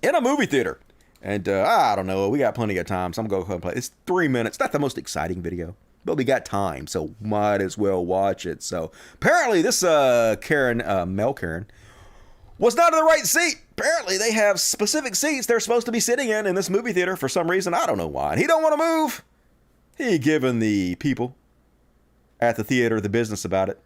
Speaker 1: in a movie theater. And I don't know, we got plenty of time, so I'm going to go ahead and play. It's 3 minutes. Not the most exciting video, but we got time, so might as well watch it. So apparently this Karen, Mel Karen, was not in the right seat. Apparently they have specific seats they're supposed to be sitting in this movie theater for some reason. I don't know why. And he don't want to move. He giving the people at the theater the business about it.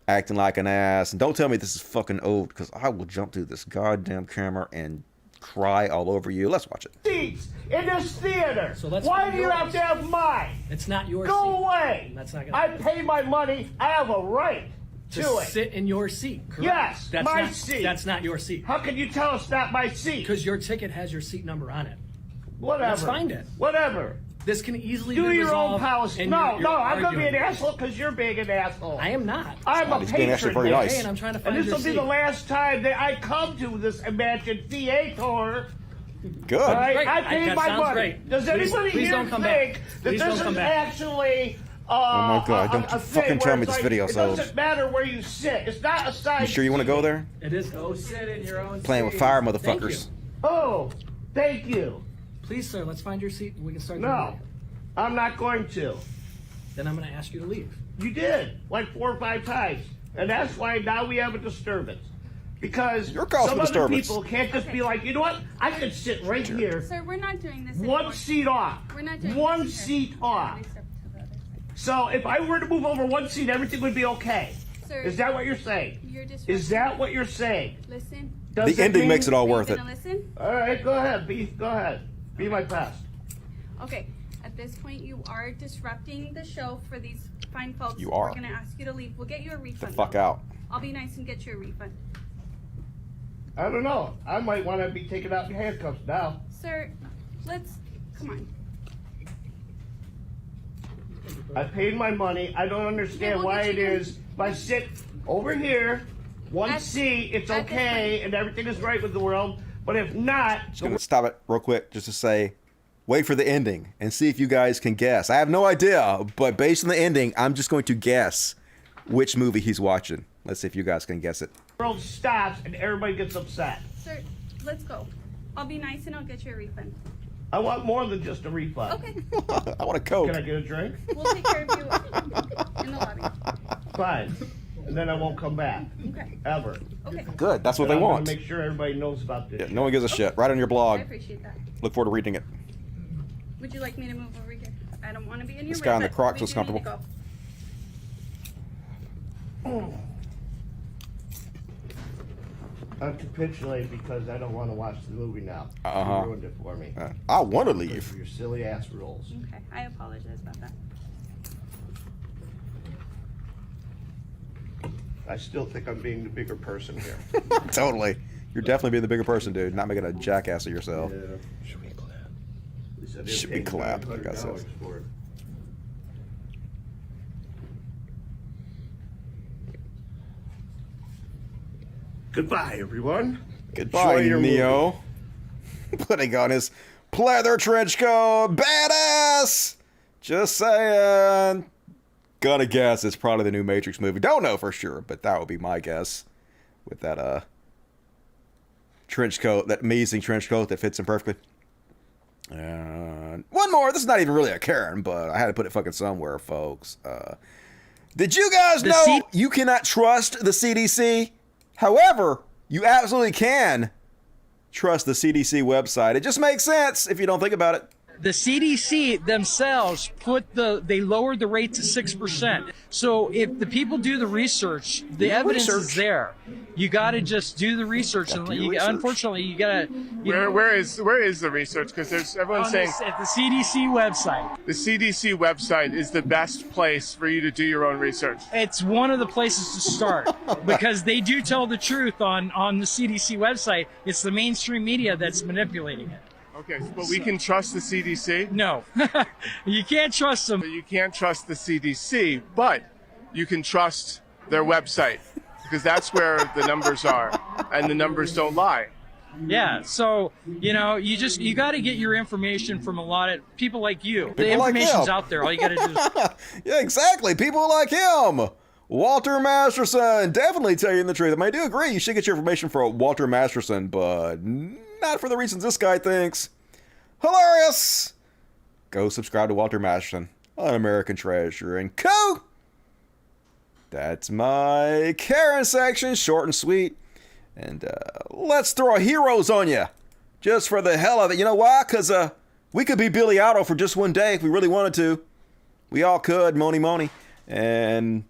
Speaker 1: Acting like an ass. And don't tell me this is fucking old, because I will jump to this goddamn camera and cry all over you. Let's watch it.
Speaker 18: Seats in this theater.
Speaker 4: So let's
Speaker 18: Why do you have to have mine?
Speaker 4: It's not your
Speaker 18: Go
Speaker 4: seat.
Speaker 18: away.
Speaker 4: That's not gonna
Speaker 18: I pay my money. I have a right to it.
Speaker 4: Sit in your seat. Correct?
Speaker 18: Yes,
Speaker 4: that's
Speaker 18: my
Speaker 4: not,
Speaker 18: seat.
Speaker 4: That's not your seat.
Speaker 18: How can you tell it's not my seat?
Speaker 4: Because your ticket has your seat number on it.
Speaker 18: Whatever.
Speaker 4: Let's find it.
Speaker 18: Whatever.
Speaker 4: This can easily
Speaker 18: do
Speaker 4: be
Speaker 18: your own
Speaker 4: resolved.
Speaker 18: policy.
Speaker 4: And
Speaker 18: No,
Speaker 4: you're
Speaker 18: I'm going to be an
Speaker 4: arguing.
Speaker 18: asshole because you're being an asshole.
Speaker 4: I am not.
Speaker 18: I'm a
Speaker 1: He's being actually
Speaker 18: patron.
Speaker 1: very nice.
Speaker 4: Hey, and I'm trying to find
Speaker 18: And this
Speaker 4: your
Speaker 18: will be
Speaker 4: seat.
Speaker 18: the last time that I come to this imagined theater.
Speaker 1: Good.
Speaker 18: All right?
Speaker 4: Great.
Speaker 18: I paid
Speaker 4: That
Speaker 18: my
Speaker 4: sounds
Speaker 18: money.
Speaker 4: great.
Speaker 18: Does anybody
Speaker 4: please
Speaker 18: here
Speaker 4: don't come
Speaker 18: think
Speaker 4: back.
Speaker 18: that
Speaker 4: Please
Speaker 18: this
Speaker 4: don't come
Speaker 18: is
Speaker 4: back.
Speaker 18: actually
Speaker 1: Oh my God, don't you
Speaker 18: a
Speaker 1: fucking
Speaker 18: thing
Speaker 1: tell
Speaker 18: where
Speaker 1: me
Speaker 18: it's
Speaker 1: this
Speaker 18: like,
Speaker 1: video
Speaker 18: it
Speaker 1: sells.
Speaker 18: doesn't matter where you sit. It's not a side.
Speaker 1: You sure you want to go there?
Speaker 4: It is. Go sit in your own
Speaker 1: Playing with
Speaker 4: seat.
Speaker 1: fire,
Speaker 4: Thank
Speaker 1: motherfuckers.
Speaker 4: you.
Speaker 18: Oh, thank you.
Speaker 4: Please, sir, let's find your seat and we can start the
Speaker 18: No,
Speaker 4: movie.
Speaker 18: I'm not going to.
Speaker 4: Then I'm going to ask you to leave.
Speaker 18: You did, like 4 or 5 times. And that's why now we have a disturbance. Because
Speaker 1: Your cause
Speaker 18: some
Speaker 1: for
Speaker 18: other
Speaker 1: disturbance.
Speaker 18: people can't just be like, you know what? I could sit right here.
Speaker 11: Sir, we're not doing this
Speaker 18: One
Speaker 11: anymore.
Speaker 18: seat off.
Speaker 11: We're not doing
Speaker 18: One
Speaker 11: this here.
Speaker 18: seat off. So if I were to move over one seat, everything would be okay.
Speaker 11: Sir,
Speaker 18: Is that what you're saying?
Speaker 11: You're disrupting.
Speaker 18: Is that what you're saying?
Speaker 11: Listen.
Speaker 18: Does
Speaker 1: The
Speaker 18: it
Speaker 1: ending
Speaker 18: mean-
Speaker 1: makes it all
Speaker 11: Are you
Speaker 1: worth it.
Speaker 11: gonna listen?
Speaker 18: All right, go ahead. Go ahead. Be my pest.
Speaker 11: Okay. At this point, you are disrupting the show for these fine folks.
Speaker 1: You are.
Speaker 11: We're gonna ask you to leave. We'll get you a
Speaker 1: The
Speaker 11: refund.
Speaker 1: fuck
Speaker 11: though.
Speaker 1: out.
Speaker 11: I'll be nice and get you a refund.
Speaker 18: I don't know. I might want to be taken out in handcuffs now.
Speaker 11: Sir, come on.
Speaker 18: I paid my money. I don't understand
Speaker 11: we'll
Speaker 18: why
Speaker 11: get
Speaker 18: it
Speaker 11: you your-
Speaker 18: is. If I sit over here, one
Speaker 11: At-
Speaker 18: seat, it's
Speaker 11: at this
Speaker 18: okay, and everything is right with the world. But if not,
Speaker 1: Just gonna stop it real quick just to say, wait for the ending and see if you guys can guess. I have no idea, but based on the ending, I'm just going to guess which movie he's watching. Let's see if you guys can guess it.
Speaker 18: the world stops and everybody gets upset.
Speaker 11: Sir, let's go. I'll be nice and I'll get you a refund.
Speaker 18: I want more than just a refund.
Speaker 11: Okay.
Speaker 1: I want a Coke.
Speaker 18: Can I get a drink?
Speaker 11: We'll take care of you in the lobby.
Speaker 18: Fine. And then I won't come back.
Speaker 11: Okay.
Speaker 18: Ever.
Speaker 11: Okay.
Speaker 1: Good, that's what
Speaker 18: And
Speaker 1: they
Speaker 18: I'm
Speaker 1: want.
Speaker 18: gonna make sure everybody knows about this.
Speaker 1: Yeah, no one gives a shit. Write on your
Speaker 11: I
Speaker 1: blog.
Speaker 11: appreciate that.
Speaker 1: Look forward to reading it.
Speaker 11: Would you like me to move over here? I don't want to be in your
Speaker 1: This
Speaker 11: way,
Speaker 1: guy in the
Speaker 11: but
Speaker 1: Crocs
Speaker 11: we
Speaker 1: looks
Speaker 11: do need to
Speaker 1: comfortable.
Speaker 11: go.
Speaker 18: I capitulate because I don't want to watch the movie now.
Speaker 1: Uh-huh.
Speaker 18: You ruined it for me.
Speaker 1: I want to
Speaker 18: For
Speaker 1: leave.
Speaker 18: your silly ass rules.
Speaker 11: Okay, I apologize about that.
Speaker 18: I still think I'm being the bigger person here.
Speaker 1: Totally. You're definitely being the bigger person, dude. Not making a jackass of yourself.
Speaker 18: Should we clap?
Speaker 1: Should we clap, like I said.
Speaker 18: Goodbye, everyone.
Speaker 1: Goodbye,
Speaker 18: Enjoy your
Speaker 1: Neo. Putting on his pleather trench coat. Badass! Just saying. Gonna guess it's probably the new Matrix movie. Don't know for sure, but that would be my guess. With that trench coat, that amazing trench coat that fits him perfectly. One more. This is not even really a Karen, but I had to put it fucking somewhere, folks. Did you guys know you cannot trust the CDC? However, you absolutely can trust the CDC website. It just makes sense if you don't think about it.
Speaker 21: The CDC themselves they lowered the rate to 6%. So if the people do the research, the evidence is there. You got to just do the research, and unfortunately, you got to.
Speaker 10: Where is the research? Because there's everyone's saying
Speaker 21: at the CDC website.
Speaker 10: The CDC website is the best place for you to do your own research.
Speaker 21: It's one of the places to start because they do tell the truth on the CDC website. It's the mainstream media that's manipulating it.
Speaker 10: Okay, but we can trust the CDC?
Speaker 21: No, you can't trust them.
Speaker 10: You can't trust the CDC, but you can trust their website because that's where the numbers are, and the numbers don't lie.
Speaker 21: Yeah, so you got to get your information from a lot of people like you. The
Speaker 1: People like
Speaker 21: information's
Speaker 1: him.
Speaker 21: out there. All you got to do is
Speaker 1: Yeah, exactly. People like him. Walter Masterson. Definitely tell you the truth. I mean, I do agree. You should get your information from Walter Masterson, but not for the reasons this guy thinks. Hilarious. Go subscribe to Walter Masterson. on American Treasure and Co. That's my Karen section, short and sweet. And let's throw heroes on you, just for the hell of it. You know why? Because we could be Billy Idol for just one day if we really wanted to. We all could, Moni. And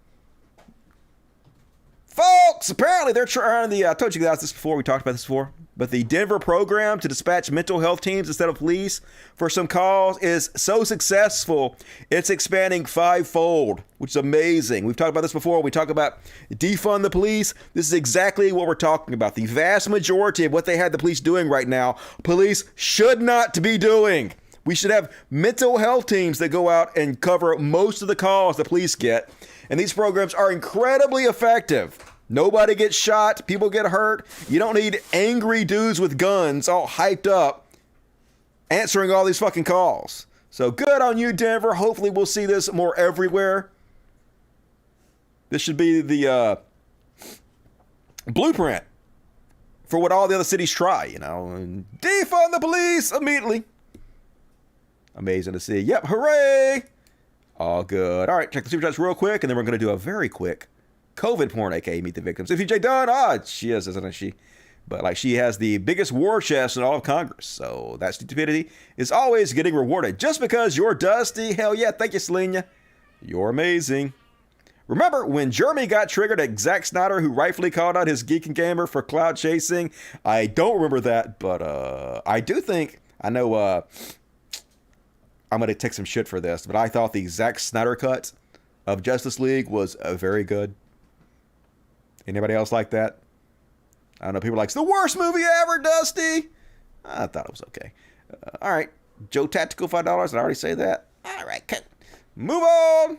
Speaker 1: folks, apparently they're trying I told you guys this before, we talked about this before, but the Denver program to dispatch mental health teams instead of police for some calls is so successful, it's expanding 5-fold, which is amazing. We've talked about this before. We talk about defund the police. This is exactly what we're talking about. The vast majority of what they have the police doing right now, police should not be doing. We should have mental health teams that go out and cover most of the calls the police get. And these programs are incredibly effective. Nobody gets shot. People get hurt. You don't need angry dudes with guns all hyped up answering all these fucking calls. So good on you, Denver. Hopefully we'll see this more everywhere. This should be the blueprint for what all the other cities try, you know. And defund the police immediately. Amazing to see. Yep, hooray! All good. All right, check the super chats real quick, and then we're going to do a very quick COVID porn, aka Meet the Victims. If EJ Dunn, she is, isn't she? But like, she has the biggest war chest in all of Congress, so that stupidity is always getting rewarded. Just because you're dusty, hell yeah, thank you, Selena. You're amazing. Remember when Jeremy got triggered at Zack Snyder, who rightfully called out his Geek and Gamer for cloud chasing? I don't remember that, but I do think, I know, I'm going to take some shit for this, but I thought the Zack Snyder cut of Justice League was very good. Anybody else like that? I don't know. People are like, it's the worst movie ever, Dusty. I thought it was okay. All right. Joe Tactical, $5. Did I already say that? All right. Move on.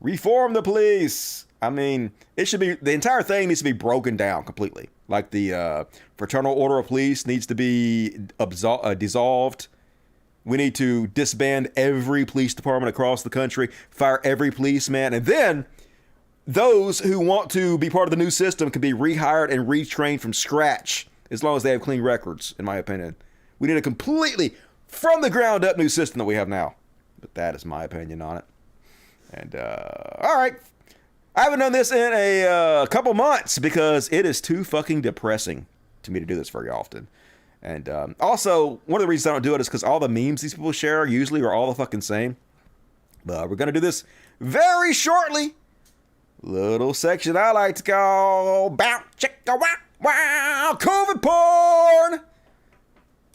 Speaker 1: Reform the police. I mean, it should be, the entire thing needs to be broken down completely. Like the Fraternal Order of Police needs to be dissolved. We need to disband every police department across the country, fire every policeman, and then those who want to be part of the new system can be rehired and retrained from scratch, as long as they have clean records, in my opinion. We need a completely, from the ground up, new system that we have now. But that is my opinion on it. And, all right. I haven't done this in a couple months because it is too fucking depressing to me to do this very often. And also, one of the reasons I don't do it is because all the memes these people share usually are all the fucking same. But we're going to do this very shortly. Little section I like to call Bow Chicka Wow Wow COVID Porn.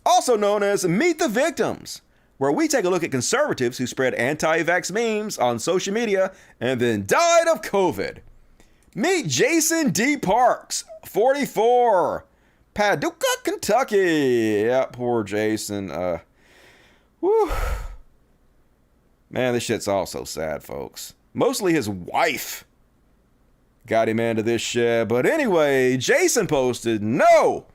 Speaker 1: Also known as Meet the Victims, where we take a look at conservatives who spread anti-vax memes on social media and then died of COVID. Meet Jason D. Parks, 44. Paducah, Kentucky. Yeah, poor Jason. Whew. Man, this shit's all so sad, folks. Mostly his wife got him into this shit. But anyway, Jason posted, "No,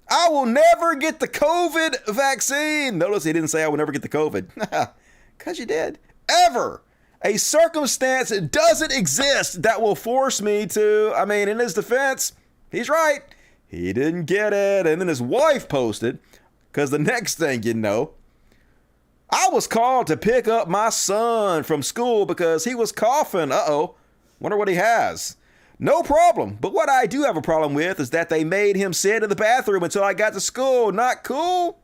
Speaker 1: I will never get the COVID vaccine." Notice he didn't say I will never get the COVID. Because you did. Ever. A circumstance doesn't exist that will force me to. I mean, in his defense, he's right. He didn't get it. And then his wife posted, because the next thing you know, I was called to pick up my son from school because he was coughing. Uh-oh. Wonder what he has. No problem. But what I do have a problem with is that they made him sit in the bathroom until I got to school. Not cool.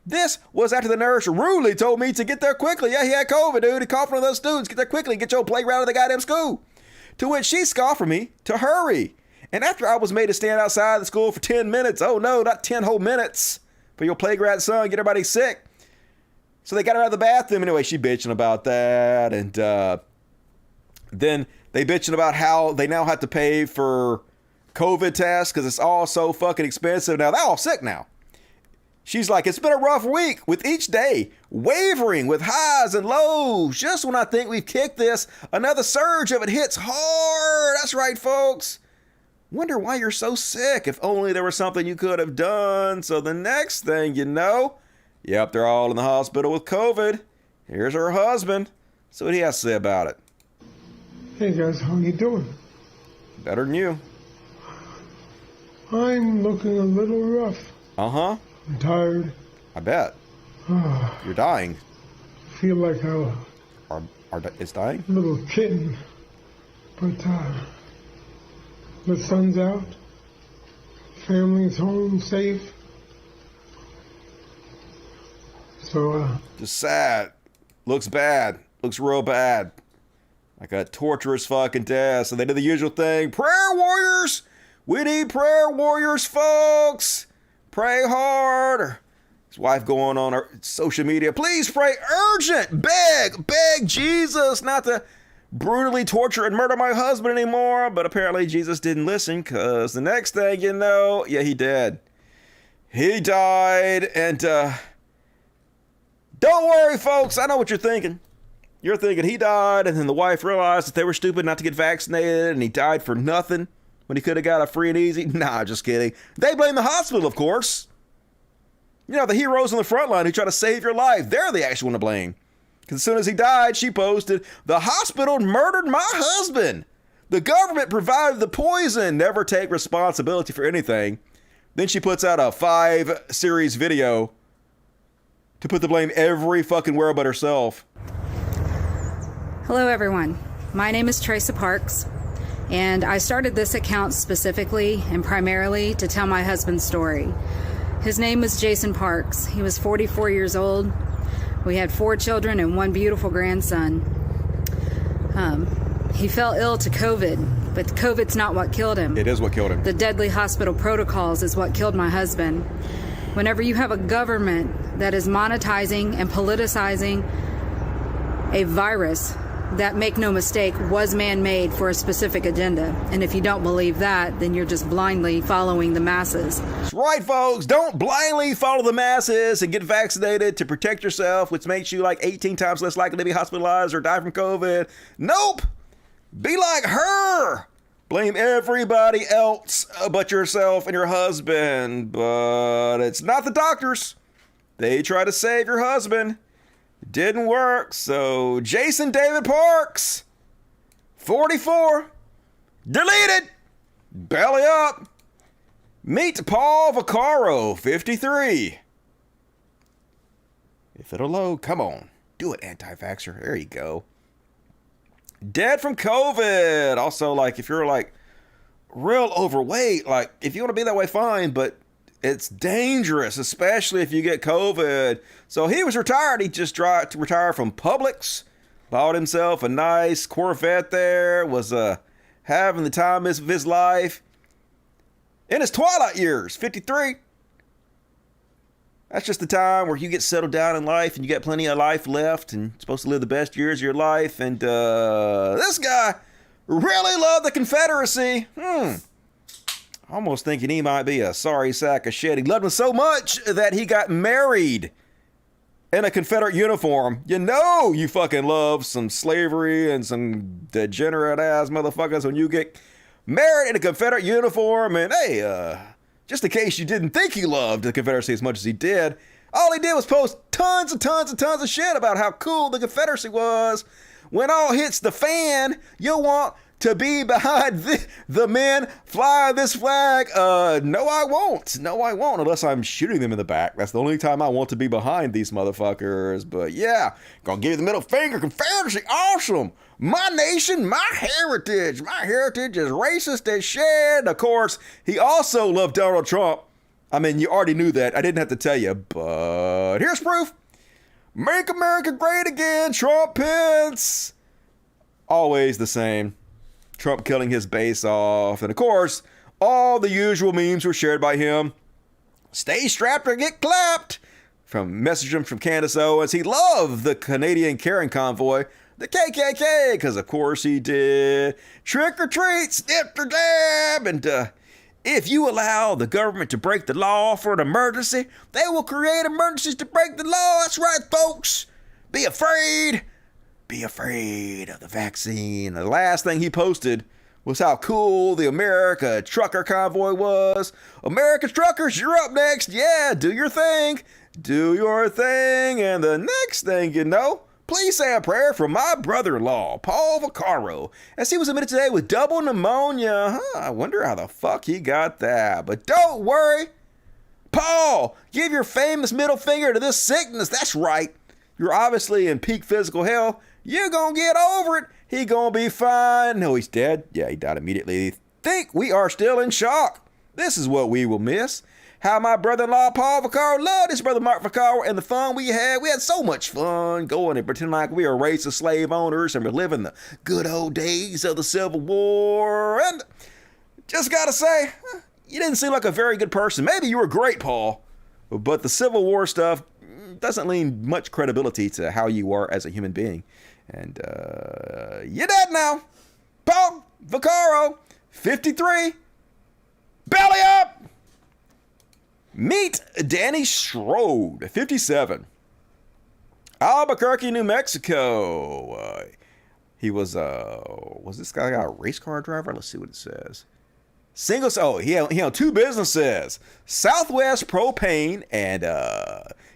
Speaker 1: This was after the nurse rudely told me to get there quickly. Yeah, he had COVID, dude. He coughed on those students. Get there quickly. Get your playground of the goddamn school. To which she scoffed at me to hurry. And after I was made to stand outside the school for 10 minutes, oh no, not 10 whole minutes, for your playground son, get everybody sick. So they got her out of the bathroom. Anyway, she bitching about that. And then they bitching about how they now have to pay for COVID tests because it's all so fucking expensive now. They're all sick now. She's like, it's been a rough week with each day wavering with highs and lows. Just when I think we've kicked this, another surge of it hits hard. That's right, folks. Wonder why you're so sick. If only there was something you could have done. So the next thing you know, yep, they're all in the hospital with COVID. Here's her husband. So what he has to say about it.
Speaker 3: Hey guys, how you doing?
Speaker 1: Better than you.
Speaker 3: I'm looking a little rough.
Speaker 1: Uh-huh.
Speaker 3: I'm tired.
Speaker 1: I bet. You're dying.
Speaker 3: Feel like
Speaker 1: is dying.
Speaker 3: Little kitten, but the sun's out, family's home, safe. So
Speaker 1: just sad. Looks bad. Looks real bad. Like a torturous fucking death. So they did the usual thing. Prayer warriors! We need prayer warriors, folks! Pray hard. His wife going on her social media. Please pray urgent. Beg Jesus not to brutally torture and murder my husband anymore. But apparently Jesus didn't listen, because the next thing you know, yeah, he did. He died. And don't worry, folks. I know what you're thinking. You're thinking he died, and then the wife realized that they were stupid not to get vaccinated, and he died for nothing when he could have got a free and easy. Nah, just kidding. They blame the hospital, of course. You know, the heroes on the front line who try to save your life, they're the actual one to blame. Because as soon as he died, she posted, "The hospital murdered my husband. The government provided the poison. Never take responsibility for anything." Then she puts out a 5-series video to put the blame every fucking where but herself.
Speaker 2: Hello everyone, my name is Teresa Parks, and I started this account specifically and primarily to tell my husband's story. His name was Jason Parks. He was 44 years old. We had 4 children and 1 beautiful grandson. He fell ill to COVID, but COVID's not what killed him.
Speaker 1: It is what killed him.
Speaker 2: The deadly hospital protocols is what killed my husband. Whenever you have a government that is monetizing and politicizing a virus that, make no mistake, was man-made for a specific agenda. And if you don't believe that, then you're just blindly following the masses.
Speaker 1: That's right, folks. Don't blindly follow the masses and get vaccinated to protect yourself, which makes you like 18 times less likely to be hospitalized or die from COVID. Nope. Be like her. Blame everybody else but yourself and your husband. But it's not the doctors. They try to save your husband. Didn't work, so Jason David Parks, 44, deleted, belly up. Meet Paul Vaccaro, 53. If it'll load, come on, do it, anti-vaxxer, there you go. Dead from COVID. Also, like, if you're like real overweight, like if you want to be that way, fine, but it's dangerous, especially if you get COVID. So he was retired. He just tried to retire from Publix, bought himself a nice Corvette there, was having the time of his life. In his twilight years, 53. That's just the time where you get settled down in life and you got plenty of life left and you're supposed to live the best years of your life. And this guy really loved the Confederacy. Almost thinking he might be a sorry sack of shit. He loved him so much that he got married in a Confederate uniform. You know you fucking love some slavery and some degenerate ass motherfuckers when you get married in a Confederate uniform. And hey, just in case you didn't think he loved the Confederacy as much as he did, all he did was post tons of shit about how cool the Confederacy was. When all hits the fan, you'll want to be behind the men flying this flag. No, I won't. No, I won't, unless I'm shooting them in the back. That's the only time I want to be behind these motherfuckers. But yeah, gonna give you the middle finger. Confederacy, awesome. My nation, my heritage. My heritage is racist as shit. Of course, he also loved Donald Trump. I mean, you already knew that. I didn't have to tell you, but here's proof. Make America great again, Trump Pence. Always the same. Trump killing his base off. And of course, all the usual memes were shared by him. Stay strapped or get clapped. From messaging from Candace Owens. He loved the Canadian Caring Convoy, the KKK, because of course he did. Trick or treat, snip or dab. And if you allow the government to break the law for an emergency, they will create emergencies to break the law. That's right, folks. Be afraid. Be afraid of the vaccine. The last thing he posted was how cool the America Trucker Convoy was. America's truckers, you're up next. Yeah, do your thing. Do your thing. And the next thing you know, please say a prayer for my brother-in-law, Paul Vaccaro, as he was admitted today with double pneumonia. I wonder how the fuck he got that. But don't worry. Paul, give your famous middle finger to this sickness. That's right. You're obviously in peak physical health. You're gonna get over it. He gonna be fine. No, he's dead. Yeah, he died immediately. Think we are still in shock. This is what we will miss. How my brother-in-law Paul Vaccaro loved his brother Mark Vaccaro and the fun we had. We had so much fun going and pretending like we are a race of slave owners and we're living the good old days of the Civil War. And just gotta say, you didn't seem like a very good person. Maybe you were great, Paul, but the Civil War stuff doesn't lend much credibility to how you are as a human being. And you're dead now. Paul Vaccaro, 53. Belly up! Meet Danny Strode, 57. Albuquerque, New Mexico. He was this guy a race car driver? Let's see what it says. He owned two businesses, Southwest Propane and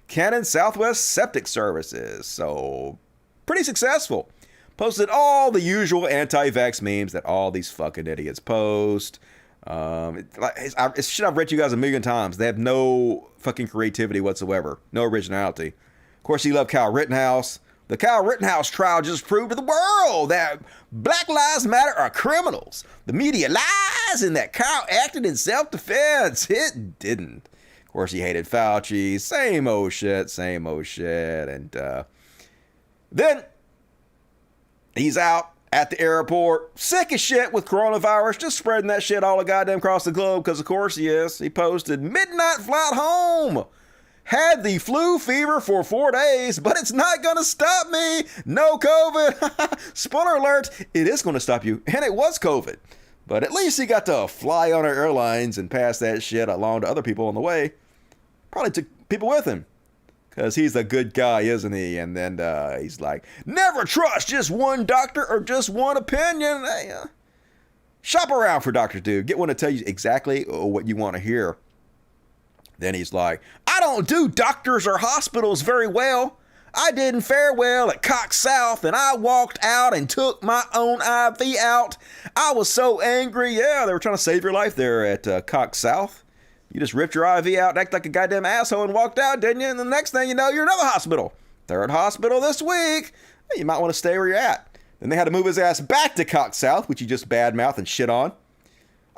Speaker 1: Cannon Southwest Septic Services. So, pretty successful. Posted all the usual anti-vax memes that all these fucking idiots post. It's shit I've read to you guys a million times. They have no fucking creativity whatsoever. No originality. Of course, he loved Kyle Rittenhouse. The Kyle Rittenhouse trial just proved to the world that Black Lives Matter are criminals. The media lies and that Kyle acted in self-defense. It didn't. Of course, he hated Fauci. Same old shit. And then he's out at the airport, sick as shit with coronavirus, just spreading that shit all the goddamn across the globe, because of course he is. He posted, midnight flight home. Had the flu fever for 4 days, but it's not going to stop me. No COVID. Spoiler alert, it is going to stop you, and it was COVID. But at least he got to fly on our airlines and pass that shit along to other people on the way. Probably took people with him. Because he's a good guy, isn't he? And then he's like, never trust just one doctor or just one opinion. Hey, shop around for doctors, dude. Get one to tell you exactly what you want to hear. Then he's like, I don't do doctors or hospitals very well. I didn't fare well at Cox South, and I walked out and took my own IV out. I was so angry. Yeah, they were trying to save your life there at Cox South. You just ripped your IV out, act like a goddamn asshole, and walked out, didn't you? And the next thing you know, you're in another hospital. Third hospital this week. You might want to stay where you're at. Then they had to move his ass back to Cox South, which you just badmouth and shit on.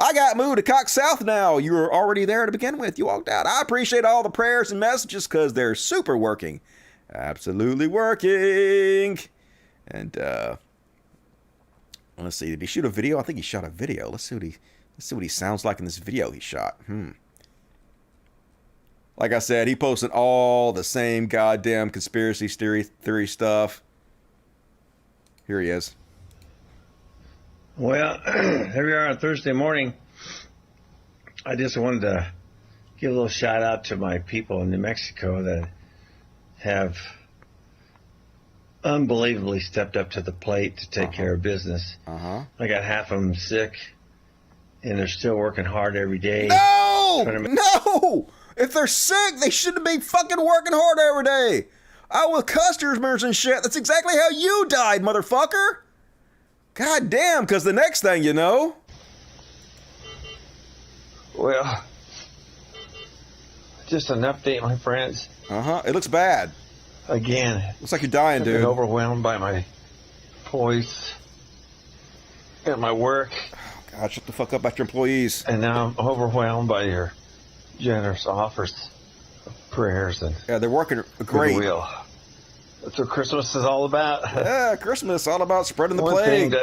Speaker 1: I got moved to Cox South now. You were already there to begin with. You walked out. I appreciate all the prayers and messages because they're super working. Absolutely working. And let's see. Did he shoot a video? I think he shot a video. Let's see what he sounds like in this video he shot. Like I said, he posted all the same goddamn conspiracy theory stuff. Here he is.
Speaker 5: Well, here we are on Thursday morning. I just wanted to give a little shout out to my people in New Mexico that have unbelievably stepped up to the plate to take care of business. I got half of them sick, and they're still working hard every day.
Speaker 1: No! If they're sick, they shouldn't be fucking working hard every day. Out with customers and shit. That's exactly how you died, motherfucker. God damn, because the next thing you know.
Speaker 5: Well, just an update, my friends.
Speaker 1: It looks bad.
Speaker 5: Again.
Speaker 1: Looks like you're dying, dude.
Speaker 5: I've been overwhelmed by my employees and my work.
Speaker 1: Oh, God, shut the fuck up about your employees.
Speaker 5: And now I'm overwhelmed by your generous offers of prayers and
Speaker 1: they're working great.
Speaker 5: Goodwill. That's what Christmas is all about.
Speaker 1: Yeah, Christmas all about spreading the plague,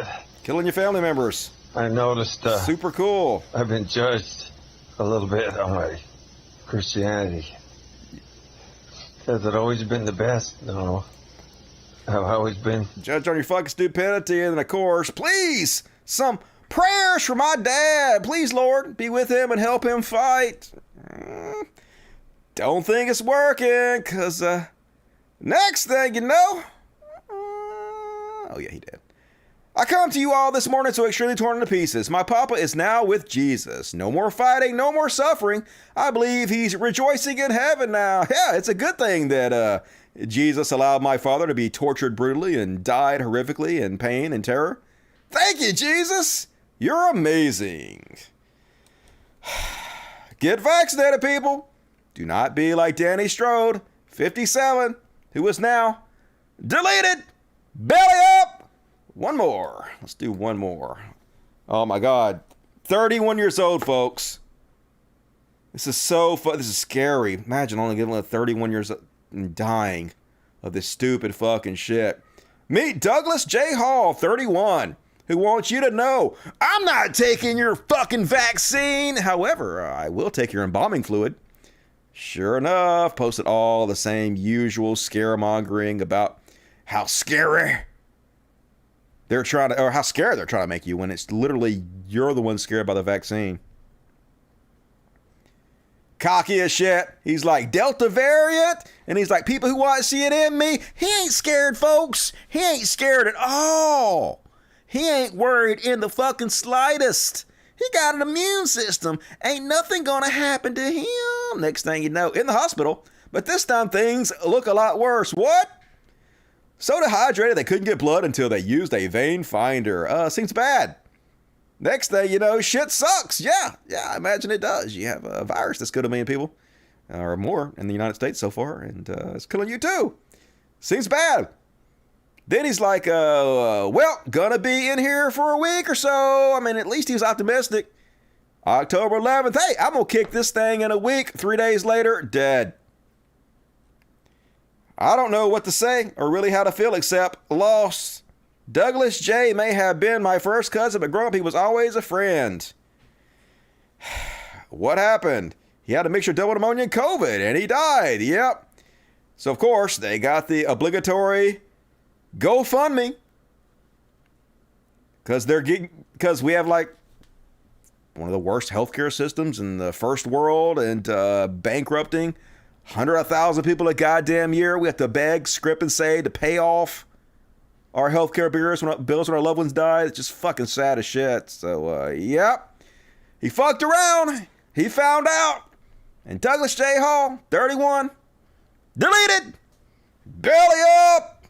Speaker 1: killing your family members.
Speaker 5: I noticed
Speaker 1: super cool.
Speaker 5: I've been judged a little bit on my Christianity. Has it always been the best? No. I've always been
Speaker 1: judged on your fucking stupidity, and then of course, please, some prayers for my dad. Please, Lord, be with him and help him fight. Don't think it's working, because next thing you know, oh yeah, he did. I come to you all this morning so extremely torn to pieces. My papa is now with Jesus. No more fighting, no more suffering. I believe he's rejoicing in heaven now. Yeah, it's a good thing that Jesus allowed my father to be tortured brutally and died horrifically in pain and terror. Thank you, Jesus. You're amazing. Get vaccinated, people. Do not be like Danny Strode, 57, who is now deleted Belly up! One more. Let's do one more. Oh my God. 31 years old, folks. This is so fun. This is scary. Imagine only getting 31 years old and dying of this stupid fucking shit. Meet Douglas J. Hall, 31, who wants you to know, I'm not taking your fucking vaccine. However, I will take your embalming fluid. Sure enough, posted all the same usual scaremongering about how scary they're trying to, or how scared they're trying to make you when it's literally you're the one scared by the vaccine. Cocky as shit. He's like, Delta variant? And he's like, people who want to see it in me, he ain't scared, folks. He ain't scared at all. He ain't worried in the fucking slightest. He got an immune system. Ain't nothing gonna happen to him. Next thing you know, in the hospital. But this time things look a lot worse. What? So dehydrated they couldn't get blood until they used a vein finder. Seems bad. Next thing you know, shit sucks. Yeah, I imagine it does. You have a virus that's killed 1 million people, or more, in the United States so far, and it's killing you too. Seems bad. Then he's like, well, gonna be in here for a week or so. I mean, at least he was optimistic. October 11th, hey, I'm gonna kick this thing in a week. 3 days later, dead. I don't know what to say or really how to feel except lost. Douglas J. may have been my first cousin, but growing up, he was always a friend. What happened? He had a mixture of double pneumonia and COVID, and he died. Yep. So, of course, they got the obligatory GoFundMe. Because we have, like, one of the worst healthcare systems in the first world and bankrupting 100,000 people a goddamn year. We have to beg, script, and say to pay off our healthcare bills when our loved ones die. It's just fucking sad as shit. So, yep. He fucked around. He found out. And Douglas J. Hall, 31, deleted. Belly up.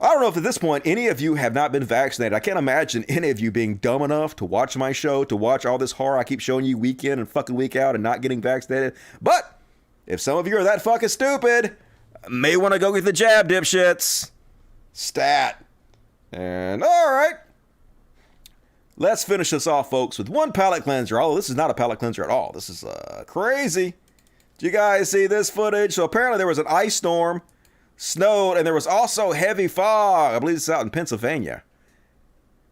Speaker 1: I don't know if at this point any of you have not been vaccinated. I can't imagine any of you being dumb enough to watch my show, to watch all this horror I keep showing you week in and fucking week out and not getting vaccinated. But if some of you are that fucking stupid, may want to go get the jab, dipshits. Stat. And all right. Let's finish this off, folks, with one palate cleanser. Although this is not a palate cleanser at all. This is crazy. Do you guys see this footage? So apparently there was an ice storm, snowed, and there was also heavy fog. I believe this is out in Pennsylvania.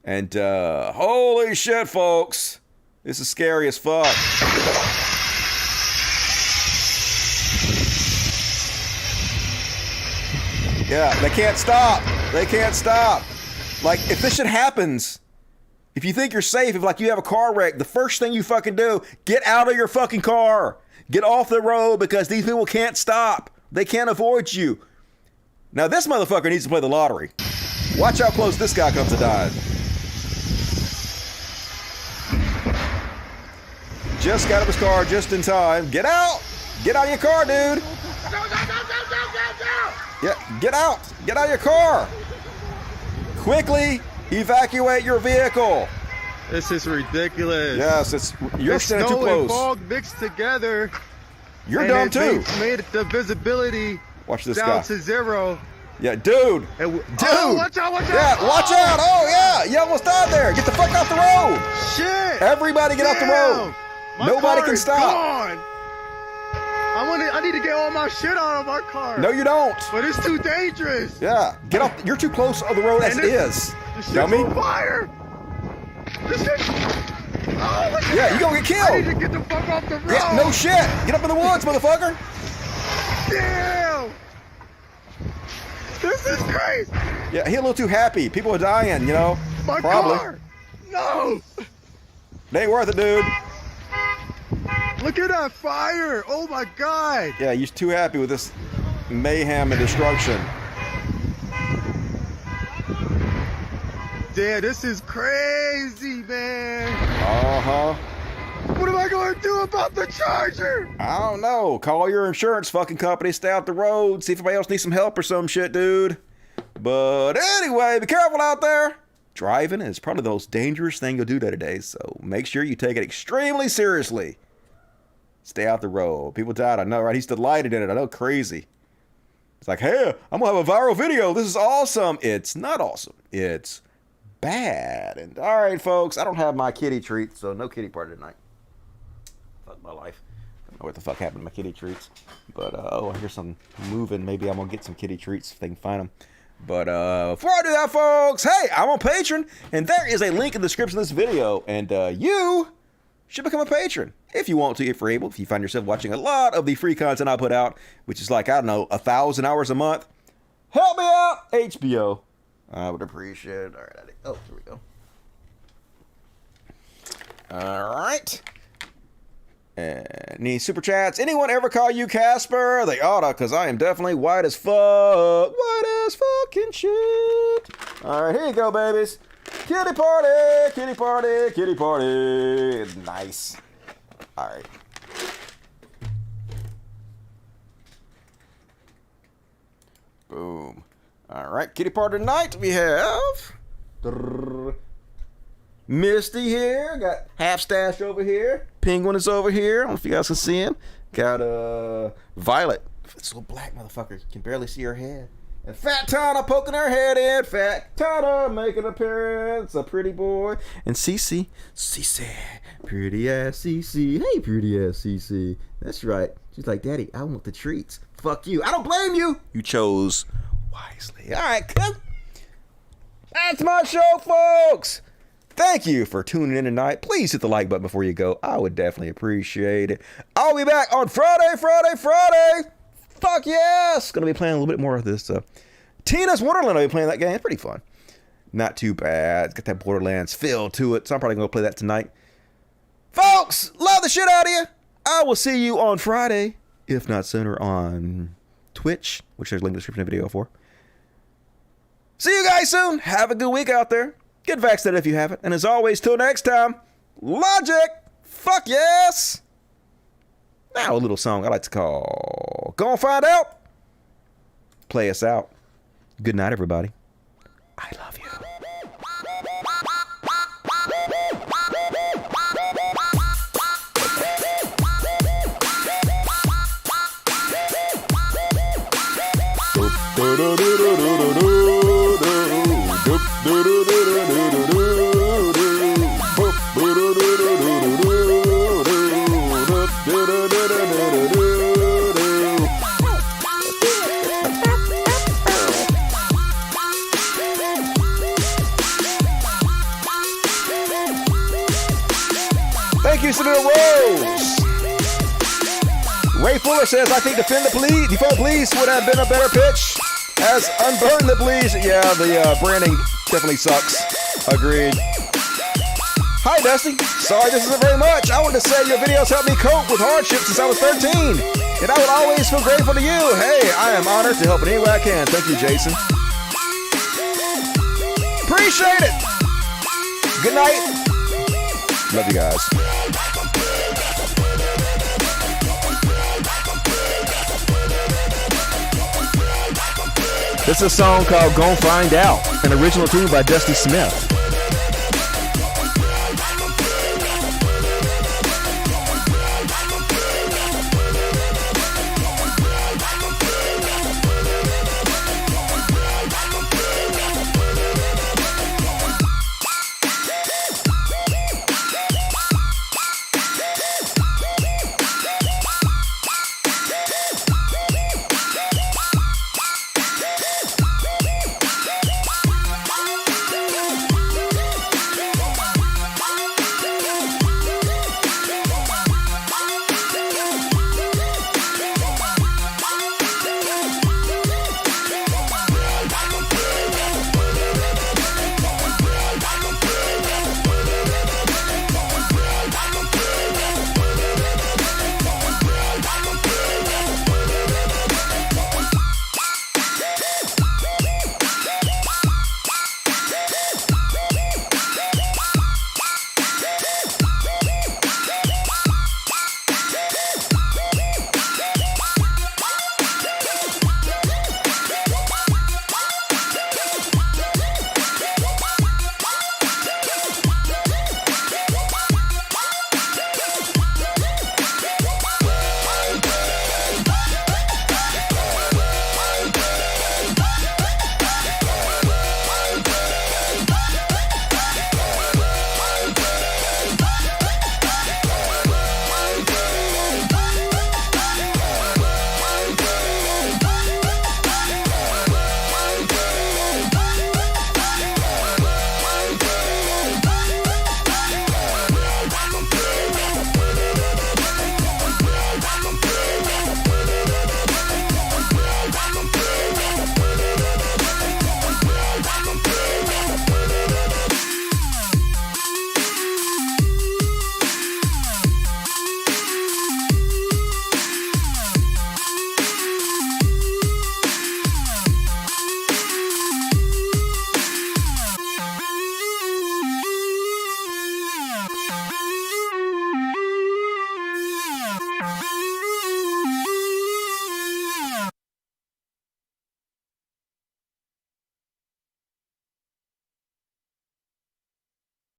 Speaker 1: And holy shit, folks. This is scary as fuck. Yeah, they can't stop. They can't stop. Like, if this shit happens, if you think you're safe, if like you have a car wreck, the first thing you fucking do, get out of your fucking car. Get off the road because these people can't stop. They can't avoid you. Now this motherfucker needs to play the lottery. Watch how close this guy comes to dying. Just got out of his car just in time. Get out! Get out of your car, dude! Yeah, get out! Get out of your car! Quickly evacuate your vehicle!
Speaker 6: This is ridiculous.
Speaker 1: Yes, you're standing too close.
Speaker 6: And fog mixed together.
Speaker 1: You're dumb too.
Speaker 6: Made the visibility
Speaker 1: watch this
Speaker 6: down
Speaker 1: guy.
Speaker 6: to zero.
Speaker 1: Yeah, dude.
Speaker 6: Dude.
Speaker 1: Oh,
Speaker 6: watch out, watch out.
Speaker 1: Yeah, watch out. Oh, yeah. You almost died there. Get the fuck off the road.
Speaker 6: Shit.
Speaker 1: Everybody get off the road. Nobody can stop.
Speaker 6: Gone. I need to get all my shit out of my car.
Speaker 1: No, you don't.
Speaker 6: But it's too dangerous.
Speaker 1: Yeah, get off. You're too close on the road as it is.
Speaker 6: This shit's
Speaker 1: Dummy.
Speaker 6: on fire. This shit. Oh,
Speaker 1: yeah, you're gonna get killed.
Speaker 6: I need to get the fuck off the road.
Speaker 1: Yeah, no shit. Get up in the woods, motherfucker.
Speaker 6: Damn. This is crazy.
Speaker 1: Yeah, he a little too happy. People are dying, you know.
Speaker 6: My
Speaker 1: Probably.
Speaker 6: car. No.
Speaker 1: It ain't worth it, dude.
Speaker 6: Look at that fire. Oh my God.
Speaker 1: Yeah, you're too happy with this mayhem and destruction.
Speaker 6: Damn, this is crazy, man.
Speaker 1: Uh-huh.
Speaker 6: What am I going to do about the charger?
Speaker 1: I don't know. Call your insurance fucking company, stay out the road, see if anybody else needs some help or some shit, dude. But anyway, be careful out there. Driving is probably the most dangerous thing you'll do today, so make sure you take it extremely seriously. Stay out the road. People died, I know, right? He's delighted in it. I know, crazy. It's like, hey, I'm going to have a viral video. This is awesome. It's not awesome. It's bad. And all right, folks, I don't have my kitty treats, so no kitty party tonight. Fuck my life. I don't know what the fuck happened to my kitty treats. But, oh, I hear something moving. Maybe I'm going to get some kitty treats if they can find them. But before I do that, folks, hey, I'm on Patreon, and there is a link in the description of this video. And you should become a patron if you want to, if you're able. If you find yourself watching a lot of the free content I put out, which is like, I don't know, 1,000 hours a month, help me out, HBO. I would appreciate it. All right, oh, here we go. All right. Any super chats? Anyone ever call you Casper? They oughta, because I am definitely white as fuck. White as fucking shit. All right, here you go, babies. Kitty party, kitty party, kitty party. Nice. All right. Boom. All right, kitty party tonight. We have Misty here. Got Half Stash over here. Penguin is over here. I don't know if you guys can see him. Got Violet. This little black motherfucker can barely see her head. And Fat Tana poking her head in. Fat Tana making an appearance. A pretty boy. And Cece. Cece. Pretty ass Cece. Hey, pretty ass Cece. That's right. She's like, Daddy, I want the treats. Fuck you. I don't blame you. You chose wisely. All right, come. That's my show, folks. Thank you for tuning in tonight. Please hit the like button before you go. I would definitely appreciate it. I'll be back on Friday. Fuck yes. Gonna be playing a little bit more of this. Tina's Wonderland. I'll be playing that game. It's pretty fun. Not too bad. It's got that Borderlands feel to it. So I'm probably gonna play that tonight. Folks, love the shit out of you. I will see you on Friday, if not sooner, on Twitch, which there's a link in the description of the video for. See you guys soon. Have a good week out there. Get vaccinated if you haven't. And as always, till next time, Logic. Fuck yes. Now a little song I like to call Gonna Find Out. Play us out. Good night, everybody. I love you. Thank you, Samir Rose. Ray Fuller says, I think defend the police would have been a better pitch. As unburn the police. Yeah, the branding definitely sucks. Agreed. Hi, Dusty. Sorry this isn't very much. I wanted to say your videos helped me cope with hardship since I was 13. And I would always feel grateful to you. Hey, I am honored to help in any way I can. Thank you, Jason. Appreciate it. Good night. Love you guys. This is a song called Gon' Find Out, an original tune by Dusty Smith.